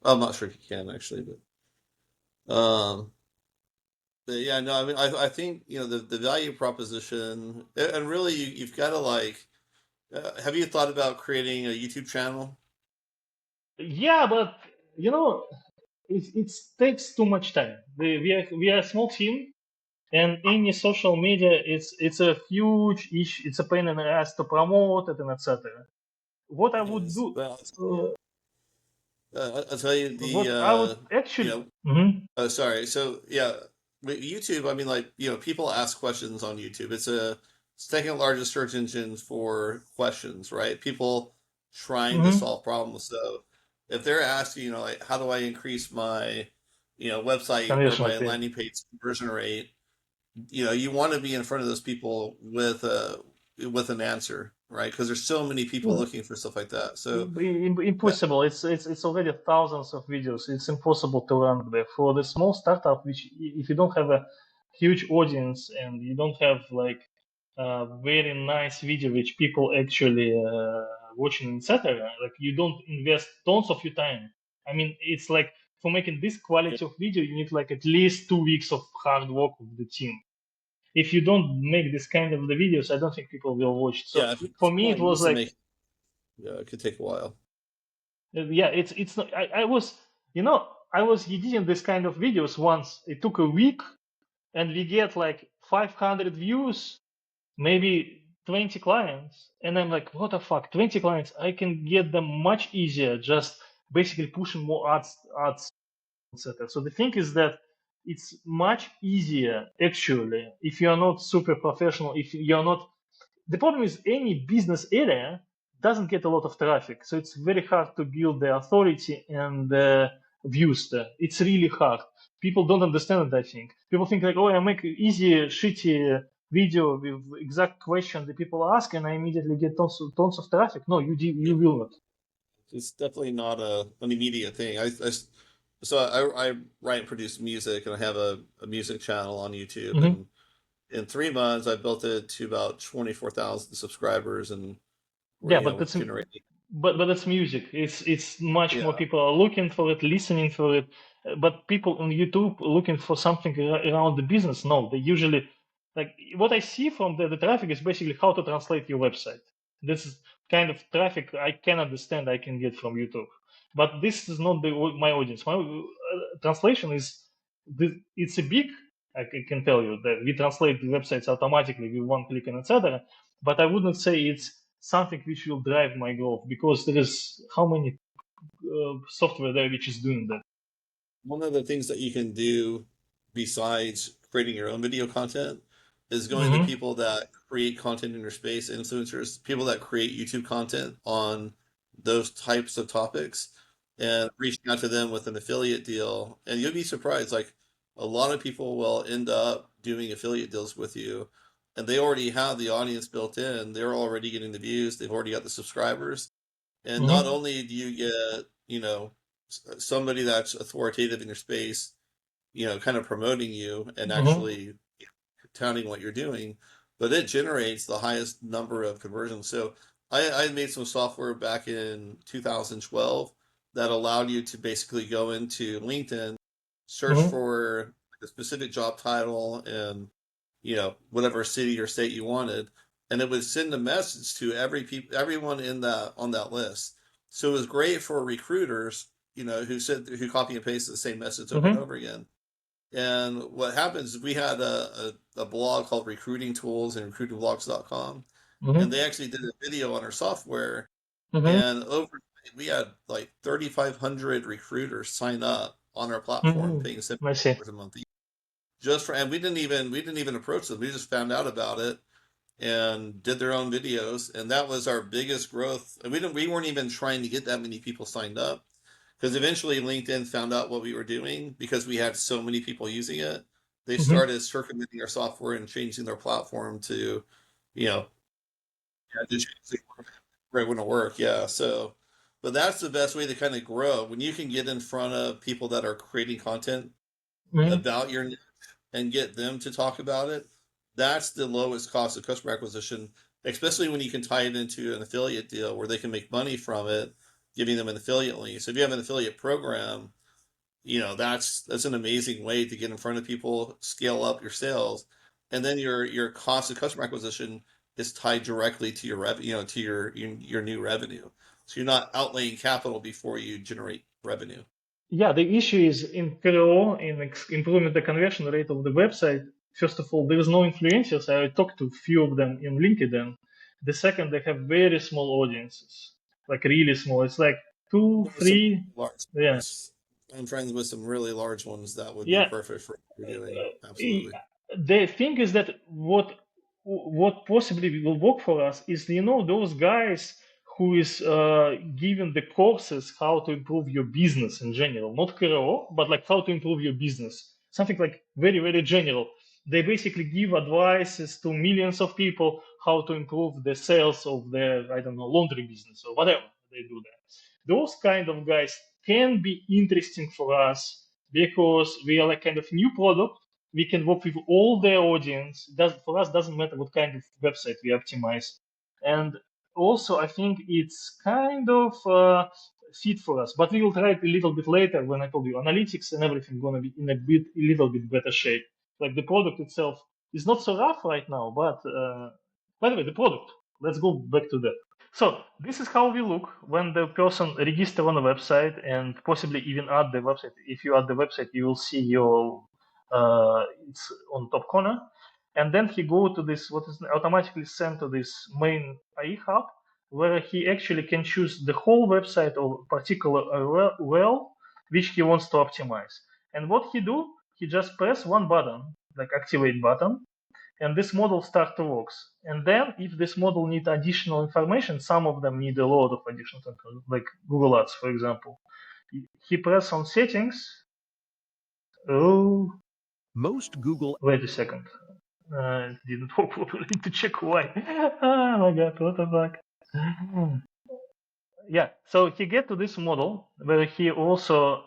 [SPEAKER 1] I'm not sure if you can actually, but yeah, no, I mean, I think the value proposition, and really you've got to like, have you thought about creating a YouTube channel?
[SPEAKER 2] Yeah, but you know, it takes too much time. We are a small team, and any social media, it's a huge issue. It's a pain in the ass to promote it and etc. What I would
[SPEAKER 1] Yes,
[SPEAKER 2] do,
[SPEAKER 1] but
[SPEAKER 2] uh,
[SPEAKER 1] I'll tell you
[SPEAKER 2] what I would
[SPEAKER 1] you
[SPEAKER 2] actually,
[SPEAKER 1] know,
[SPEAKER 2] Mhm.
[SPEAKER 1] sorry. So yeah, with YouTube, I mean, like, people ask questions on YouTube. It's a second largest search engine for questions, right? People trying to
[SPEAKER 2] Mhm.
[SPEAKER 1] solve problems. So if they're asking, like, how do I increase my, website or
[SPEAKER 2] Conversion
[SPEAKER 1] my
[SPEAKER 2] rate, yeah.
[SPEAKER 1] landing page conversion rate, you want to be in front of those people with an answer, right? Because there's so many people
[SPEAKER 2] Yeah.
[SPEAKER 1] looking for stuff like that. So yeah,
[SPEAKER 2] Impossible. It's already thousands of videos. It's impossible to run there for the small startup. Which if you don't have a huge audience and you don't have like a very nice video which people actually watching, etc. Like you don't invest tons of your time. I mean, it's like for making this quality of video, you need like at least 2 weeks of hard work of the team. If you don't make this kind of the videos, I don't think people will watch it. So
[SPEAKER 1] yeah, if
[SPEAKER 2] for
[SPEAKER 1] it's
[SPEAKER 2] me,
[SPEAKER 1] not
[SPEAKER 2] it was
[SPEAKER 1] used to
[SPEAKER 2] like
[SPEAKER 1] make, yeah, it could take a while.
[SPEAKER 2] yeah, it's not. I was I was editing this kind of videos once. It took a week, and we get like 500 views, maybe 20 clients, and I'm like, what the fuck, 20 clients? I can get them much easier, just basically pushing more ads, etc. So the thing is that it's much easier actually if you are not super professional, if you're not the problem is any business area doesn't get a lot of traffic, so it's very hard to build the authority and views there. It's really hard. People don't understand it. I think people think like, oh, I make easy, shitty video with exact question that people ask, and I immediately get tons of traffic. No,
[SPEAKER 1] Yeah,
[SPEAKER 2] you will not.
[SPEAKER 1] it's definitely not an immediate thing. So I write and produce music, and I have a music channel on YouTube,
[SPEAKER 2] Hmm.
[SPEAKER 1] and in 3 months I built it to about 24,000 subscribers, and
[SPEAKER 2] Yeah,
[SPEAKER 1] we're generating.
[SPEAKER 2] but that's music. It's much more
[SPEAKER 1] Yeah,
[SPEAKER 2] people are looking for it, listening for it. But people on YouTube looking for something around the business. No, they usually like what I see from the traffic is basically how to translate your website. This is kind of traffic I can understand I can get from YouTube. But this is not my audience. My translation is it's a big. I can tell you that we translate the websites automatically with one click and etc. But I wouldn't say it's something which will drive my growth because there is how many software there which is doing that.
[SPEAKER 1] one of the things that you can do besides creating your own video content is going to
[SPEAKER 2] Hmm.
[SPEAKER 1] people that create content in your space, influencers, people that create YouTube content on those types of topics, and reaching out to them with an affiliate deal. And you'll be surprised, like, a lot of people will end up doing affiliate deals with you, and they already have the audience built in. They're already getting the views, they've already got the subscribers. And not
[SPEAKER 2] Hmm.
[SPEAKER 1] only do you get, somebody that's authoritative in your space, kind of promoting you and
[SPEAKER 2] Hmm.
[SPEAKER 1] actually touting what you're doing, but it generates the highest number of conversions. So I made some software back in 2012 that allowed you to basically go into LinkedIn, search
[SPEAKER 2] Hmm.
[SPEAKER 1] for a specific job title and whatever city or state you wanted, and it would send a message to everyone in that on that list. So it was great for recruiters, who copy and paste the same message over and
[SPEAKER 2] Hmm.
[SPEAKER 1] over again. And what happens is we had a blog called Recruiting Tools and recruitingblogs.com, and
[SPEAKER 2] Hmm.
[SPEAKER 1] they actually did a video on our software,
[SPEAKER 2] Hmm.
[SPEAKER 1] and over we had like 3,500 recruiters sign up on our platform,
[SPEAKER 2] Hmm.
[SPEAKER 1] paying
[SPEAKER 2] I see.
[SPEAKER 1] $70 a month just for, and we didn't even approach them. We just found out about it and did their own videos, and that was our biggest growth. And we weren't even trying to get that many people signed up, because eventually LinkedIn found out what we were doing because we had so many people using it, they
[SPEAKER 2] Hmm.
[SPEAKER 1] started circumventing our software and changing their platform to, you know, just right when it work. Yeah. So, but that's the best way to kind of grow when you can get in front of people that are creating content
[SPEAKER 2] Hmm.
[SPEAKER 1] about your niche and get them to talk about it. That's the lowest cost of customer acquisition, especially when you can tie it into an affiliate deal where they can make money from it, giving them an affiliate link. So if you have an affiliate program, that's an amazing way to get in front of people, scale up your sales, and then your cost of customer acquisition is tied directly to your revenue, to your new revenue. So you're not outlaying capital before you generate revenue.
[SPEAKER 2] Yeah, the issue is in KRO, in improving the conversion rate of the website. First of all, there is no influencers. I talked to a few of them in LinkedIn. The second, they have very small audiences, like really small. It's like two,
[SPEAKER 1] There are some
[SPEAKER 2] three.
[SPEAKER 1] large
[SPEAKER 2] Yeah,
[SPEAKER 1] ones. I'm friends with some really large ones that would be
[SPEAKER 2] yeah.
[SPEAKER 1] perfect for what you're doing. Absolutely.
[SPEAKER 2] The thing is that what possibly will work for us is those guys who is giving the courses how to improve your business in general, not KRO, but like how to improve your business, something like very very general. They basically give advices to millions of people how to improve the sales of their, I don't know, laundry business or whatever they do there. Those kind of guys can be interesting for us because we are like kind of new product. We can work with all the audience. For us doesn't matter what kind of website we optimize. And also I think it's kind of fit for us, but we will try it a little bit later when I told you analytics and everything gonna be in a little bit better shape. Like the product itself is not so rough right now, but by the way, the product. Let's go back to that. So this is how we look when the person register on a website and possibly even add the website. If you add the website, you will see your it's on top corner, and then he go to this what is automatically sent to this main AI hub where he actually can choose the whole website or particular URL which he wants to optimize. And what he do, he just press one button, like activate button, and this model start to works. And then if this model need additional information, some of them need a lot of additional information, like Google Ads, for example. He press on settings. Oh,
[SPEAKER 3] Most Google
[SPEAKER 2] wait a second. It didn't work properly. To check why. Oh my god, what the fuck. Yeah, so he get to this model where he also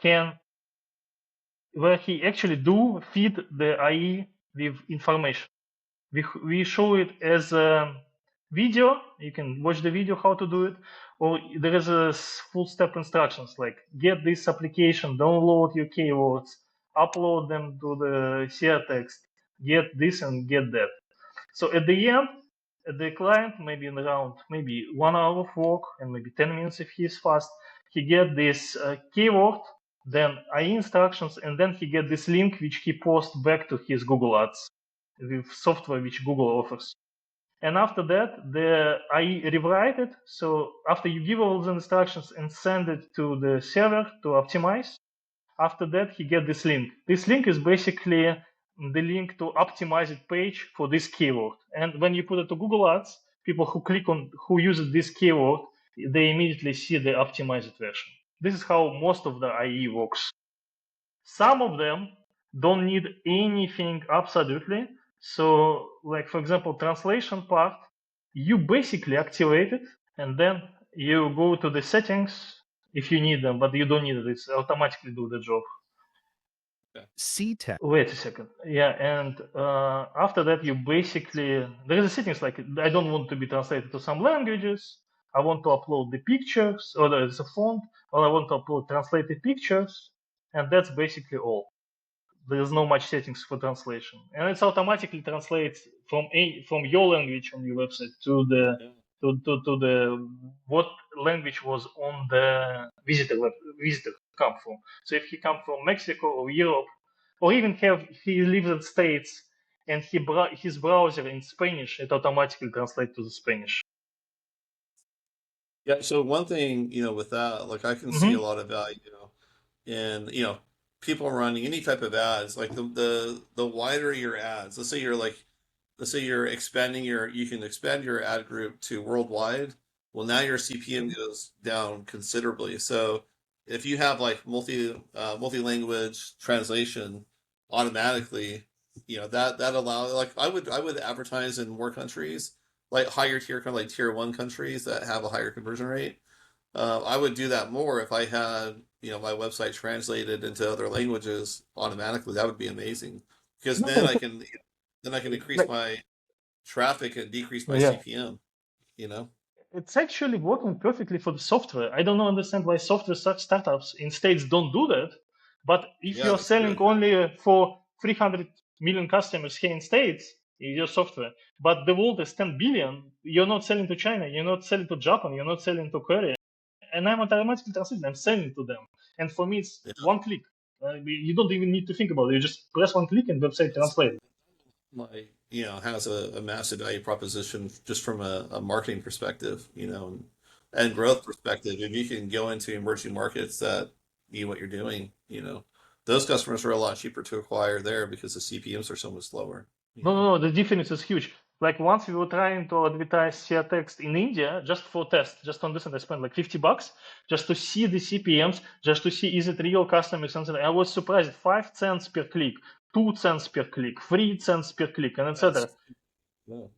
[SPEAKER 2] can, where he actually do feed the AI with information. We show it as a video. You can watch the video how to do it, or there is a full step instructions like get this application, download your keywords, upload them to the SeaText, get this and get that. So at the end, the client maybe in around maybe 1 hour of work and maybe 10 minutes if he's fast, he get this keyword, then AI instructions, and then he get this link which he posts back to his Google Ads with software which Google offers. And after that, the AI rewrite it. So after you give all the instructions and send it to the server to optimize, after that he get this link. This link is basically the link to optimize it page for this keyword. And when you put it to Google Ads, people who use this keyword, they immediately see the optimized version. This is how most of the AI works. Some of them don't need anything absolutely. So, like for example, translation part, you basically activate it and then you go to the settings if you need them, but you don't need it. It's automatically do the job.
[SPEAKER 3] SeaText.
[SPEAKER 2] Wait a second. Yeah, and after that, you basically there is a settings like I don't want to be translated to some languages. I want to upload the pictures, or there is a font, or I want to upload translated pictures, and that's basically all. There is no much settings for translation, and it's automatically translates from your language on your website to the
[SPEAKER 1] Yeah.
[SPEAKER 2] to the what language was on the visitor come from. So if he come from Mexico or Europe, or even he lives in States and his browser in Spanish, it automatically translates to the Spanish.
[SPEAKER 1] Yeah. So one thing, with that, like I can see a
[SPEAKER 2] Hmm.
[SPEAKER 1] lot of value, in, people running any type of ads, like the wider your ads. Let's say you're expanding you can expand your ad group to worldwide. Well, now your CPM goes down considerably. So if you have like multi language translation automatically, that allow, like, I would advertise in more countries, like higher tier, kind of like tier one countries that have a higher conversion rate. I would do that more if I had, my website translated into other languages automatically. That would be amazing because then
[SPEAKER 2] No,
[SPEAKER 1] I can increase
[SPEAKER 2] like
[SPEAKER 1] my traffic and decrease my
[SPEAKER 2] yeah,
[SPEAKER 1] CPM. You know?
[SPEAKER 2] it's actually working perfectly for the software. I don't understand why software startups in states don't do that. But if
[SPEAKER 1] Yeah,
[SPEAKER 2] you're
[SPEAKER 1] they
[SPEAKER 2] selling
[SPEAKER 1] should.
[SPEAKER 2] only for 300 million customers here in states, your software, but the world is 10 billion, you're not selling to China, you're not selling to Japan, you're not selling to Korea, and I'm automatically translating. I'm selling to them, and for me, it's
[SPEAKER 1] Yeah,
[SPEAKER 2] one click. You don't even need to think about it. You just press one click and website
[SPEAKER 1] it's
[SPEAKER 2] translate.
[SPEAKER 1] like, has a massive value proposition just from a marketing perspective, and growth perspective. If you can go into emerging markets that need what you're doing, those customers are a lot cheaper to acquire there because the CPMs are so much lower. You
[SPEAKER 2] No, no,
[SPEAKER 1] know,
[SPEAKER 2] no. The difference is huge. Like once we were trying to advertise SeaText in India just for test, just to understand, I spent like $50 just to see the CPMs, just to see is it real customers and so on. I was surprised. 5 cents per click, 2 cents per click, 3 cents per click, and
[SPEAKER 1] that's
[SPEAKER 2] etc.
[SPEAKER 1] no.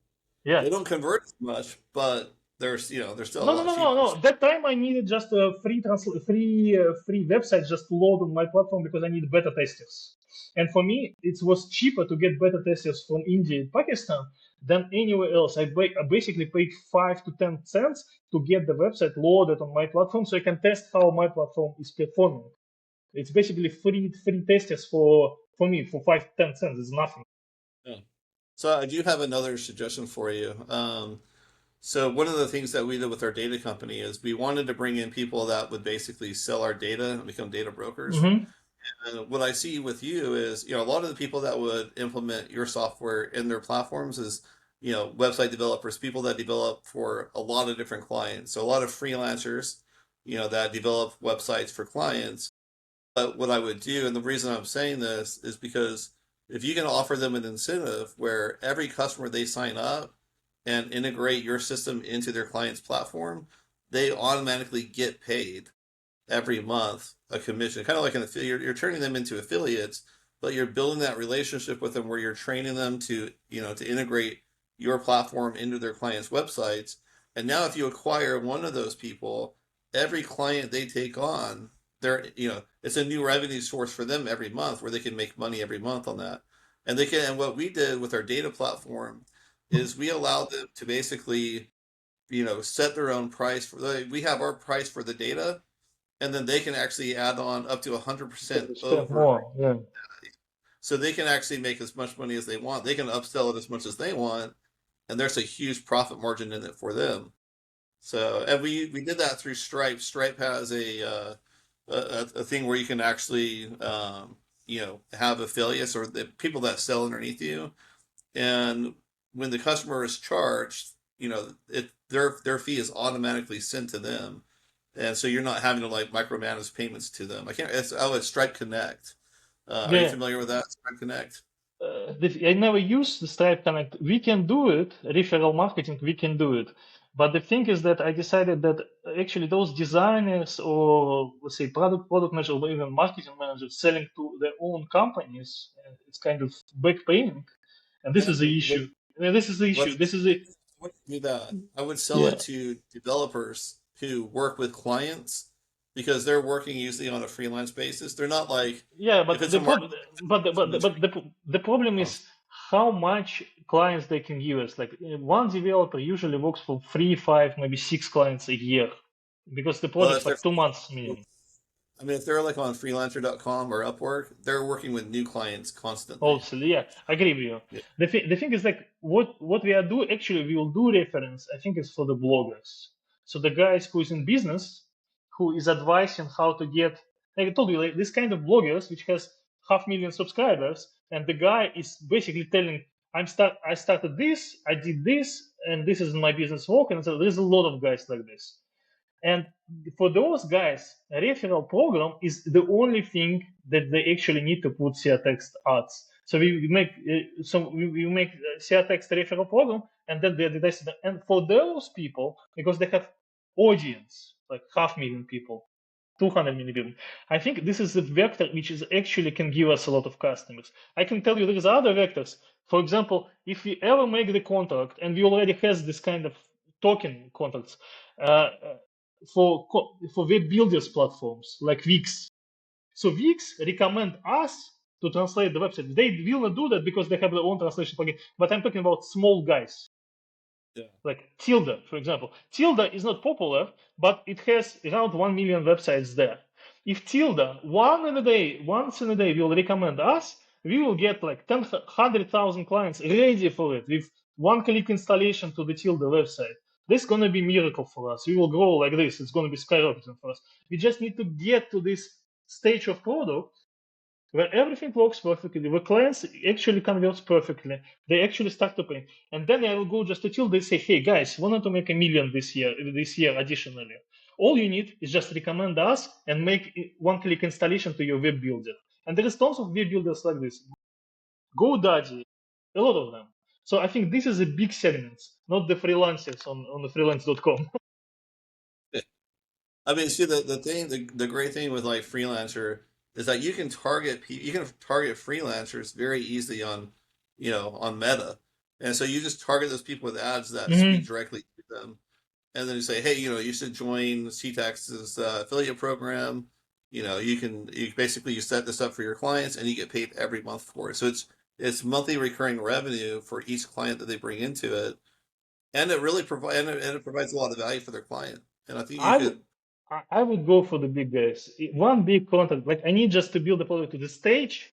[SPEAKER 2] Yeah.
[SPEAKER 1] They don't convert as much, but they're still a
[SPEAKER 2] No, no,
[SPEAKER 1] lot
[SPEAKER 2] no, no,
[SPEAKER 1] cheaper.
[SPEAKER 2] no. That time I needed just a free website just to load on my platform because I need beta testers. And for me, it was cheaper to get beta testers from India and Pakistan than anywhere else. I basically paid 5 to 10 cents to get the website loaded on my platform so I can test how my platform is performing. It's basically free testers for me for 5 to 10 cents. It's nothing.
[SPEAKER 1] Yeah. So I do have another suggestion for you. So one of the things that we did with our data company is we wanted to bring in people that would basically sell our data and become data brokers.
[SPEAKER 2] Mm-hmm.
[SPEAKER 1] And what I see with you is, a lot of the people that would implement your software in their platforms is, website developers, people that develop for a lot of different clients. So a lot of freelancers, that develop websites for clients. But what I would do, and the reason I'm saying this is because if you can offer them an incentive where every customer they sign up and integrate your system into their client's platform, they automatically get paid every month a commission, kind of like an affiliate. You're turning them into affiliates, but you're building that relationship with them where you're training them to integrate your platform into their clients' websites. And now, if you acquire one of those people, every client they take on, it's a new revenue source for them every month where they can make money every month on that. And what we did with our data platform is we allowed them to basically, set their own price we have our price for the data, and then they can actually add on up to 100%
[SPEAKER 2] Spend
[SPEAKER 1] over.
[SPEAKER 2] more. Yeah.
[SPEAKER 1] So they can actually make as much money as they want. They can upsell it as much as they want, and there's a huge profit margin in it for them. So, and we did that through Stripe. Stripe has a thing where you can actually have affiliates or the people that sell underneath you, and when the customer is charged, their fee is automatically sent to them, and so you're not having to like micromanage payments to them. I can't. It's Stripe Connect. Are you
[SPEAKER 2] Yeah.
[SPEAKER 1] familiar with that, Stripe Connect?
[SPEAKER 2] I never use the Stripe Connect. We can do it, referral marketing, we can do it. But the thing is that I decided that actually those designers or let's say product manager or even marketing managers selling to their own companies, it's kind of back paying. And this
[SPEAKER 1] Yeah,
[SPEAKER 2] is the issue. This is the issue.
[SPEAKER 1] let's
[SPEAKER 2] This is the
[SPEAKER 1] do that. I would sell it
[SPEAKER 2] yeah.
[SPEAKER 1] to developers who work with clients because they're working usually on a freelance basis. They're not like
[SPEAKER 2] Yeah,
[SPEAKER 1] if
[SPEAKER 2] but
[SPEAKER 1] it's a
[SPEAKER 2] the
[SPEAKER 1] market,
[SPEAKER 2] problem, but the problem
[SPEAKER 1] oh,
[SPEAKER 2] is how much clients they can give us. Like one developer usually works for 3, 5, maybe 6 clients a year, because the
[SPEAKER 1] well,
[SPEAKER 2] project's like 2 months minimum.
[SPEAKER 1] if they're like on freelancer.com or Upwork, they're working with new clients constantly.
[SPEAKER 2] Also, yeah, I agree with you.
[SPEAKER 1] Yeah.
[SPEAKER 2] The thing is like what we are do actually we will do reference. I think it's for the bloggers. So the guys who is in business, who is advising how to get. Like I told you, like this kind of bloggers which has 500,000 subscribers, and the guy is basically telling, I started this, I did this, and this is my business work, and so there's a lot of guys like this. And for those guys, a referral program is the only thing that they actually need to put SeaText ads. So we make SeaText referral program, and then they advertise it. And for those people, because they have audience like 500,000 people, 200 million people. I think this is a vector which is actually can give us a lot of customers. I can tell you there is other vectors. For example, if we ever make the contract and we already has this kind of token contracts uh, for web builders platforms like Wix. So Wix recommend us to translate the website. They will not do that because they have their own translation plugin. But I'm talking about small guys
[SPEAKER 1] Yeah.
[SPEAKER 2] like Tilda, for example. Tilda is not popular, but it has around 1 million websites there. If Tilda once in a day will recommend us, we will get like 100,000 clients ready for it with one-click installation to the Tilda website. This is going to be a miracle for us. We will grow like this. It's going to be skyrocketing for us. We just need to get to this stage of product where everything works perfectly, where clients actually converts perfectly, they actually start to pay. And then I will go just until they say, hey guys, wanted to make 1 million this year additionally. All you need is just recommend us and make one-click installation to your web builder. And there is tons of web builders like this. GoDaddy, a lot of them. So I think this is a big segment, not the freelancers on the freelance.com.
[SPEAKER 1] I mean, see the thing, the great thing with like freelancer is that you can target freelancers very easily on, on Meta, and so you just target those people with ads that speak
[SPEAKER 2] Mhm.
[SPEAKER 1] directly to them, and then you say, hey, you should join SeaText's affiliate program. You basically you set this up for your clients, and you get paid every month for it. So it's monthly recurring revenue for each client that they bring into it, and it really and it provides a lot of value for their client. And I think you
[SPEAKER 2] I would
[SPEAKER 1] could.
[SPEAKER 2] I would go for the big guys. One big contract, like I need just to build a product to the stage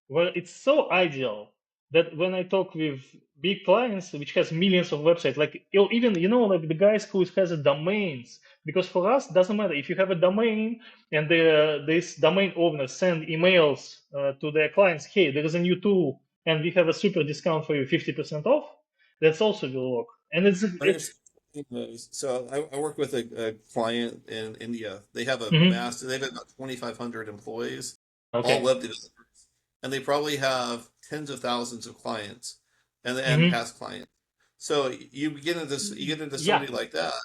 [SPEAKER 2] where it's so ideal that when I talk with big clients, which has millions of websites, like even like the guys who has a domains, because for us doesn't matter if you have a domain and this domain owner send emails to their clients, hey, there is a new tool and we have a super discount for you, 50% off. That's also will work, and
[SPEAKER 1] I
[SPEAKER 2] it's
[SPEAKER 1] understand. So I work with a client in India.
[SPEAKER 2] mhm.
[SPEAKER 1] They have about 2,500 employees, all
[SPEAKER 2] Okay.
[SPEAKER 1] web developers, and they probably have tens of thousands of clients and
[SPEAKER 2] Hmm.
[SPEAKER 1] past clients. So you get into
[SPEAKER 2] Yeah.
[SPEAKER 1] somebody like that,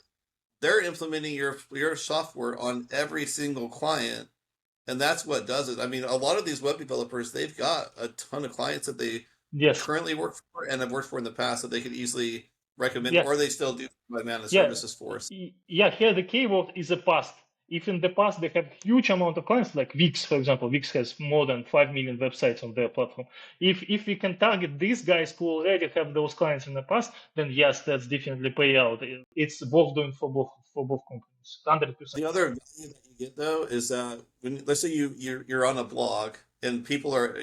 [SPEAKER 1] they're implementing your software on every single client, and that's what does it. I mean, a lot of these web developers, they've got a ton of clients that they
[SPEAKER 2] Yes.
[SPEAKER 1] currently work for and have worked for in the past that they could easily recommend,
[SPEAKER 2] Yeah.
[SPEAKER 1] or they still do provide managed
[SPEAKER 2] Yeah.
[SPEAKER 1] services for us.
[SPEAKER 2] Yeah. Here the keyword is the past. If in the past they have huge amount of clients, like Wix, for example, Wix has more than 5 million websites on their platform. If we can target these guys who already have those clients in the past, then yes, that's definitely pay out. It's worth doing for both companies, 100%.
[SPEAKER 1] The other value that you get though is that when let's say you're on a blog and people are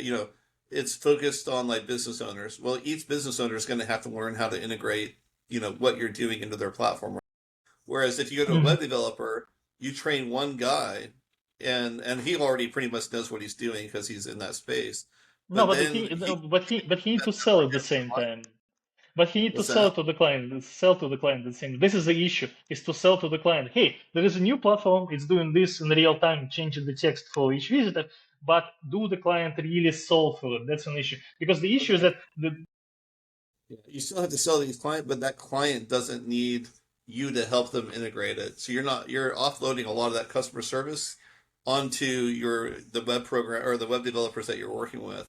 [SPEAKER 1] it's focused on like business owners. Well, each business owner is going to have to learn how to integrate what you're doing into their platform. Whereas if you go to a
[SPEAKER 2] Mhm.
[SPEAKER 1] web developer, you train one guy, and he already pretty much knows what he's doing because he's in that space.
[SPEAKER 2] No,
[SPEAKER 1] But
[SPEAKER 2] but
[SPEAKER 1] then
[SPEAKER 2] he no, but he need to sell at the same time. But he need to
[SPEAKER 1] what's
[SPEAKER 2] sell
[SPEAKER 1] that?
[SPEAKER 2] to the client, sell to the client the same. This is the issue, is to sell to the client. Hey, there is a new platform. It's doing this in real time, changing the text for each visitor. But do the client really solve for it? That's an issue. Because the
[SPEAKER 1] But
[SPEAKER 2] issue is that the
[SPEAKER 1] you still have to sell to these client, but that client doesn't need you to help them integrate it. So you're offloading a lot of that customer service onto the web program or the web developers that you're working with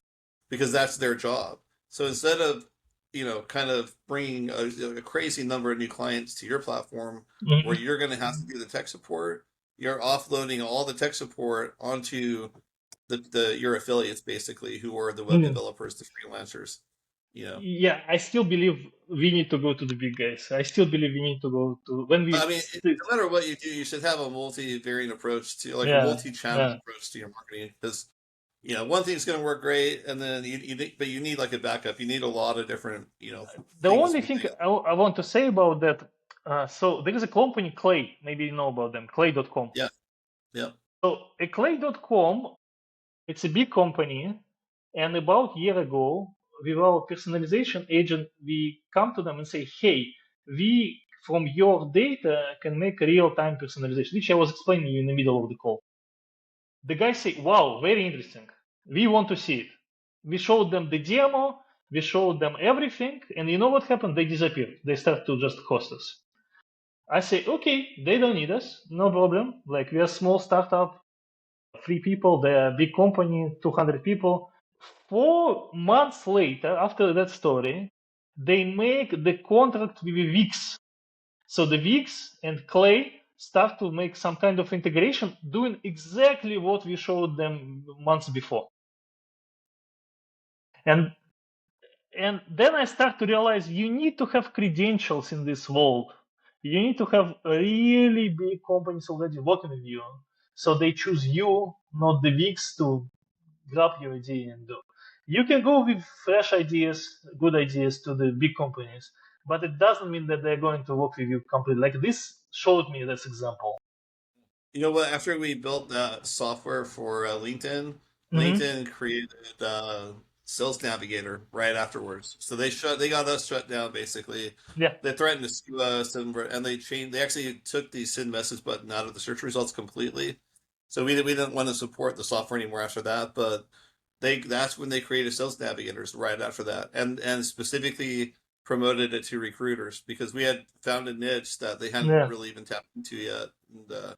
[SPEAKER 1] because that's their job. So instead of kind of bringing a crazy number of new clients to your platform where
[SPEAKER 2] Mhm.
[SPEAKER 1] you're going to have to do the tech support, you're offloading all the tech support onto the your affiliates basically who are the web
[SPEAKER 2] Mhm.
[SPEAKER 1] developers, the freelancers. You know,
[SPEAKER 2] Yeah, I still believe we need to go to the big guys. I still believe we need to go to when
[SPEAKER 1] I
[SPEAKER 2] we
[SPEAKER 1] mean, no matter what you do, you should have a multi-variant approach to, like a
[SPEAKER 2] yeah,
[SPEAKER 1] multi-channel
[SPEAKER 2] yeah.
[SPEAKER 1] approach to your marketing. Because one thing's going to work great, and then but you need like a backup. You need a lot of different,
[SPEAKER 2] The
[SPEAKER 1] things
[SPEAKER 2] only
[SPEAKER 1] to be
[SPEAKER 2] thing
[SPEAKER 1] thinking.
[SPEAKER 2] I want to say about that, so there is a company Clay, maybe you know about them, clay.com.
[SPEAKER 1] Yeah, yeah.
[SPEAKER 2] So a clay.com, it's a big company, and about a year ago, with our personalization agent, we come to them and say, hey, we from your data can make real-time personalization, which I was explaining in the middle of the call. The guys say, wow, very interesting. We want to see it. We showed them the demo, we showed them everything, and you know what happened? They disappeared. They start to just host us. I say, okay, they don't need us, no problem. Like we are a small startup, 3 people, they're a big company, 200 people. 4 months later, after that story, they make the contract with Wix. So the Wix and Clay start to make some kind of integration, doing exactly what we showed them months before. And then I start to realize you need to have credentials in this world. You need to have really big companies already working with you. So they choose you, not the Wix, to grab your idea and do. You can go with fresh ideas, good ideas to the big companies, but it doesn't mean that they're going to work with you completely. Like this showed me this example.
[SPEAKER 1] You know what? After we built that software for LinkedIn,
[SPEAKER 2] Mm-hmm.
[SPEAKER 1] LinkedIn created Sales Navigator right afterwards. So they got us shut down basically.
[SPEAKER 2] Yeah,
[SPEAKER 1] They threatened to sue us, and they changed. They actually took the send message button out of the search results completely. So we didn't want to support the software anymore after that. But that's when they created Sales Navigators right after that, and specifically promoted it to recruiters because we had found a niche that they hadn't
[SPEAKER 2] yeah.
[SPEAKER 1] really even tapped into yet. And,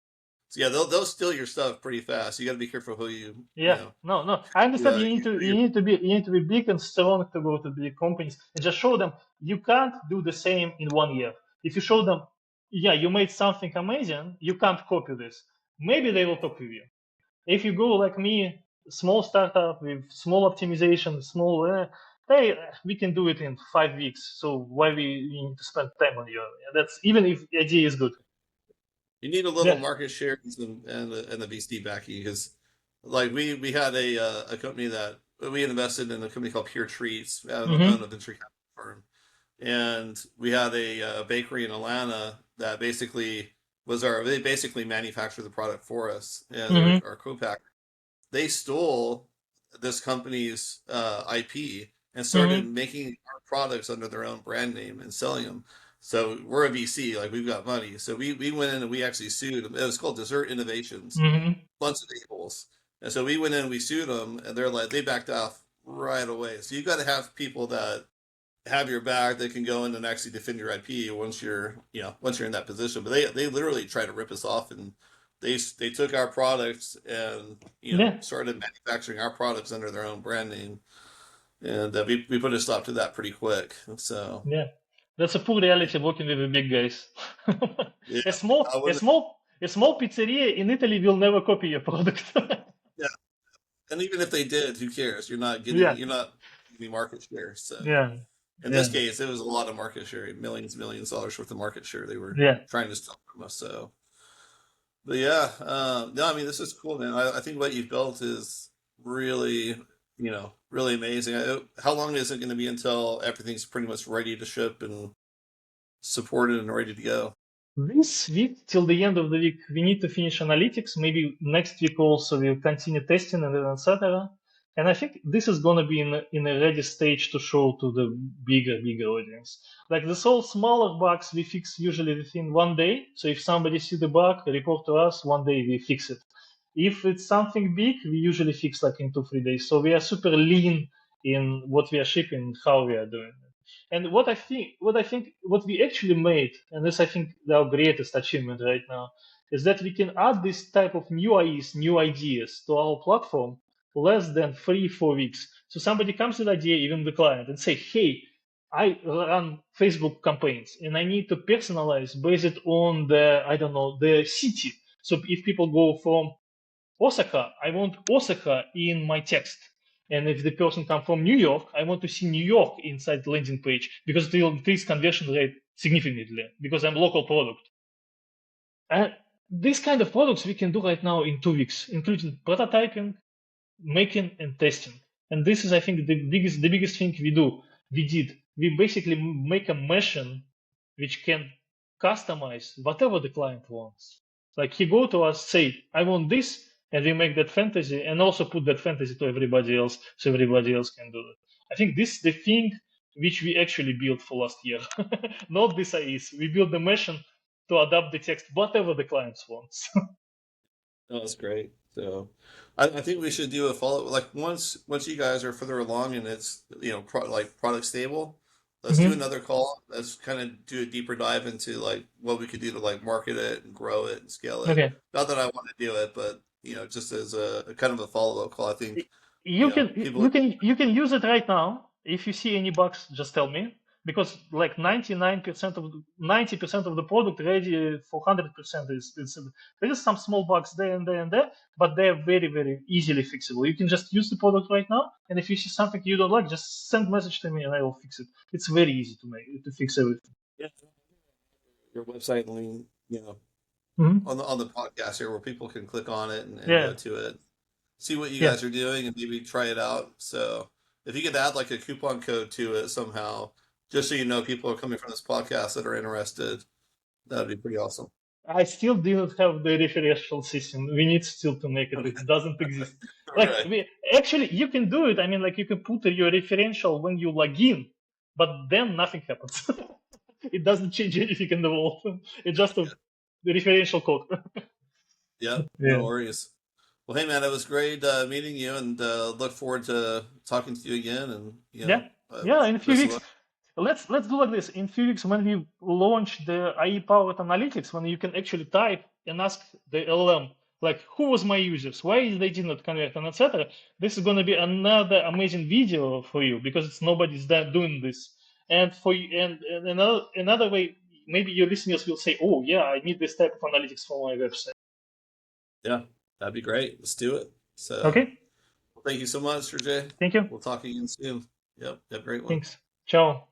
[SPEAKER 1] so yeah, they'll steal your stuff pretty fast. You got to be careful who you
[SPEAKER 2] Yeah, no, no. I understand you need to
[SPEAKER 1] who you.
[SPEAKER 2] you need to be big and strong to go to big companies and just show them you can't do the same in 1 year. If you show them, yeah, you made something amazing, you can't copy this. Maybe they will copy you. If you go like me, small startup with small optimization, small, hey, we can do it in 5 weeks. So why we need to spend time on you? That's even if the idea is good.
[SPEAKER 1] You need a little
[SPEAKER 2] Yeah.
[SPEAKER 1] market share and the VC backing because, like we had a company that we invested in a company called Pure Treats, own
[SPEAKER 2] Mm-hmm.
[SPEAKER 1] a venture capital firm, and we had a bakery in Atlanta that basically they basically manufactured the product for us, and they're
[SPEAKER 2] Mm-hmm.
[SPEAKER 1] our co-packer. They stole this company's IP and started
[SPEAKER 2] Mm-hmm.
[SPEAKER 1] making our products under their own brand name and selling them. So we're a VC, like we've got money. So we went in and we actually sued them. It was called Dessert Innovations,
[SPEAKER 2] Mm-hmm.
[SPEAKER 1] bunch of a-holes. And so we went in and we sued them, and they backed off right away. So you got to have people that have your back that can go in and actually defend your IP once you're in that position. But they literally try to rip us off, and they took our products and
[SPEAKER 2] Yeah.
[SPEAKER 1] started manufacturing our products under their own brand name, and we put a stop to that pretty quick. So
[SPEAKER 2] Yeah, that's a poor reality working with the big guys.
[SPEAKER 1] yeah,
[SPEAKER 2] a small,
[SPEAKER 1] I
[SPEAKER 2] a
[SPEAKER 1] wouldn't.
[SPEAKER 2] small, a small pizzeria in Italy will never copy your product.
[SPEAKER 1] Yeah, and even if they did, who cares?
[SPEAKER 2] Yeah,
[SPEAKER 1] You're not getting market share. So
[SPEAKER 2] yeah,
[SPEAKER 1] in this
[SPEAKER 2] yeah,
[SPEAKER 1] case, it was a lot of market share, millions of dollars worth of market share they were
[SPEAKER 2] yeah.
[SPEAKER 1] trying to steal from us. So but yeah, no, I mean this is cool, man. I think what you've built is really, really amazing. How long is it going to be until everything's pretty much ready to ship and supported and ready to go?
[SPEAKER 2] This week, till the end of the week, we need to finish analytics. Maybe next week also we'll continue testing and then etc. And I think this is gonna be in a ready stage to show to the bigger audience. Like the all smaller bugs we fix usually within 1 day. So if somebody see the bug, report to us. 1 day we fix it. If it's something big, we usually fix like in 2 3 days. So we are super lean in what we are shipping, how we are doing. And what we actually made, and this I think our greatest achievement right now, is that we can add this type of new IEs, new ideas to our platform less than 3 4 weeks. So somebody comes with an idea, even the client, and say, "Hey, I run Facebook campaigns, and I need to personalize based on the I don't know the city. So if people go from Osaka, I want Osaka in my text. And if the person comes from New York, I want to see New York inside the landing page because it will increase conversion rate significantly because I'm local product. And these kind of products we can do right now in 2 weeks, including prototyping, making, and testing. And this is, I think, the biggest thing we do. We did. We basically make a machine which can customize whatever the client wants. Like he go to us, say, I want this, and we make that fantasy, and also put that fantasy to everybody else, so everybody else can do it. I think this is the thing which we actually built for last year, not this IEs. We built the machine to adapt the text whatever the clients wants.
[SPEAKER 1] Oh, that's great. So, I think we should do a follow. Like once you guys are further along and it's like product stable, let's do
[SPEAKER 2] Hmm.
[SPEAKER 1] another call. Let's kind of do a deeper dive into like what we could do to like market it and grow it and scale it.
[SPEAKER 2] Okay.
[SPEAKER 1] Not that I want to do it, but just as a kind of a follow up call. I think
[SPEAKER 2] You can
[SPEAKER 1] people.
[SPEAKER 2] you can use it right now. If you see any bugs, just tell me, because like 99% of 90% of the product ready for 100% is there is some small bugs there and there and there, but they are very easily fixable. You can just use the product right now, and if you see something you don't like, just send message to me and I will fix it. It's very easy to fix everything.
[SPEAKER 1] Yeah, your website link,
[SPEAKER 2] Hmm.
[SPEAKER 1] on the podcast here where people can click on it and go
[SPEAKER 2] Yeah,
[SPEAKER 1] to it, see what you
[SPEAKER 2] yeah.
[SPEAKER 1] guys are doing, and maybe try it out. So if you could add like a coupon code to it somehow, just so you know people are coming from this podcast that are interested, that would be pretty awesome.
[SPEAKER 2] I still didn't have the referential system. We need still to make it.
[SPEAKER 1] Okay.
[SPEAKER 2] It doesn't exist.
[SPEAKER 1] All
[SPEAKER 2] Like
[SPEAKER 1] right.
[SPEAKER 2] actually, you can do it. I mean, like you can put your referential when you log in, but then nothing happens. It doesn't change anything in the world. It's just the referential code.
[SPEAKER 1] Yep. No
[SPEAKER 2] Yeah,
[SPEAKER 1] worries. Well, hey man, it was great meeting you, and look forward to talking to you again. And
[SPEAKER 2] yeah, yeah. In a few
[SPEAKER 1] best of
[SPEAKER 2] weeks,
[SPEAKER 1] luck.
[SPEAKER 2] let's do like this. In few weeks, when we launch the IE powered analytics, when you can actually type and ask the LLM like who was my users, why they did not convert, and etc. This is going to be another amazing video for you because it's nobody's doing this. And for you, and another way, maybe your listeners will say, oh yeah, I need this type of analytics for my website.
[SPEAKER 1] Yeah, that'd be great. Let's do it. So,
[SPEAKER 2] Okay,
[SPEAKER 1] thank you so much, Sergey.
[SPEAKER 2] thank you.
[SPEAKER 1] We'll talk again soon. Yep. Have a great one.
[SPEAKER 2] Thanks. Ciao.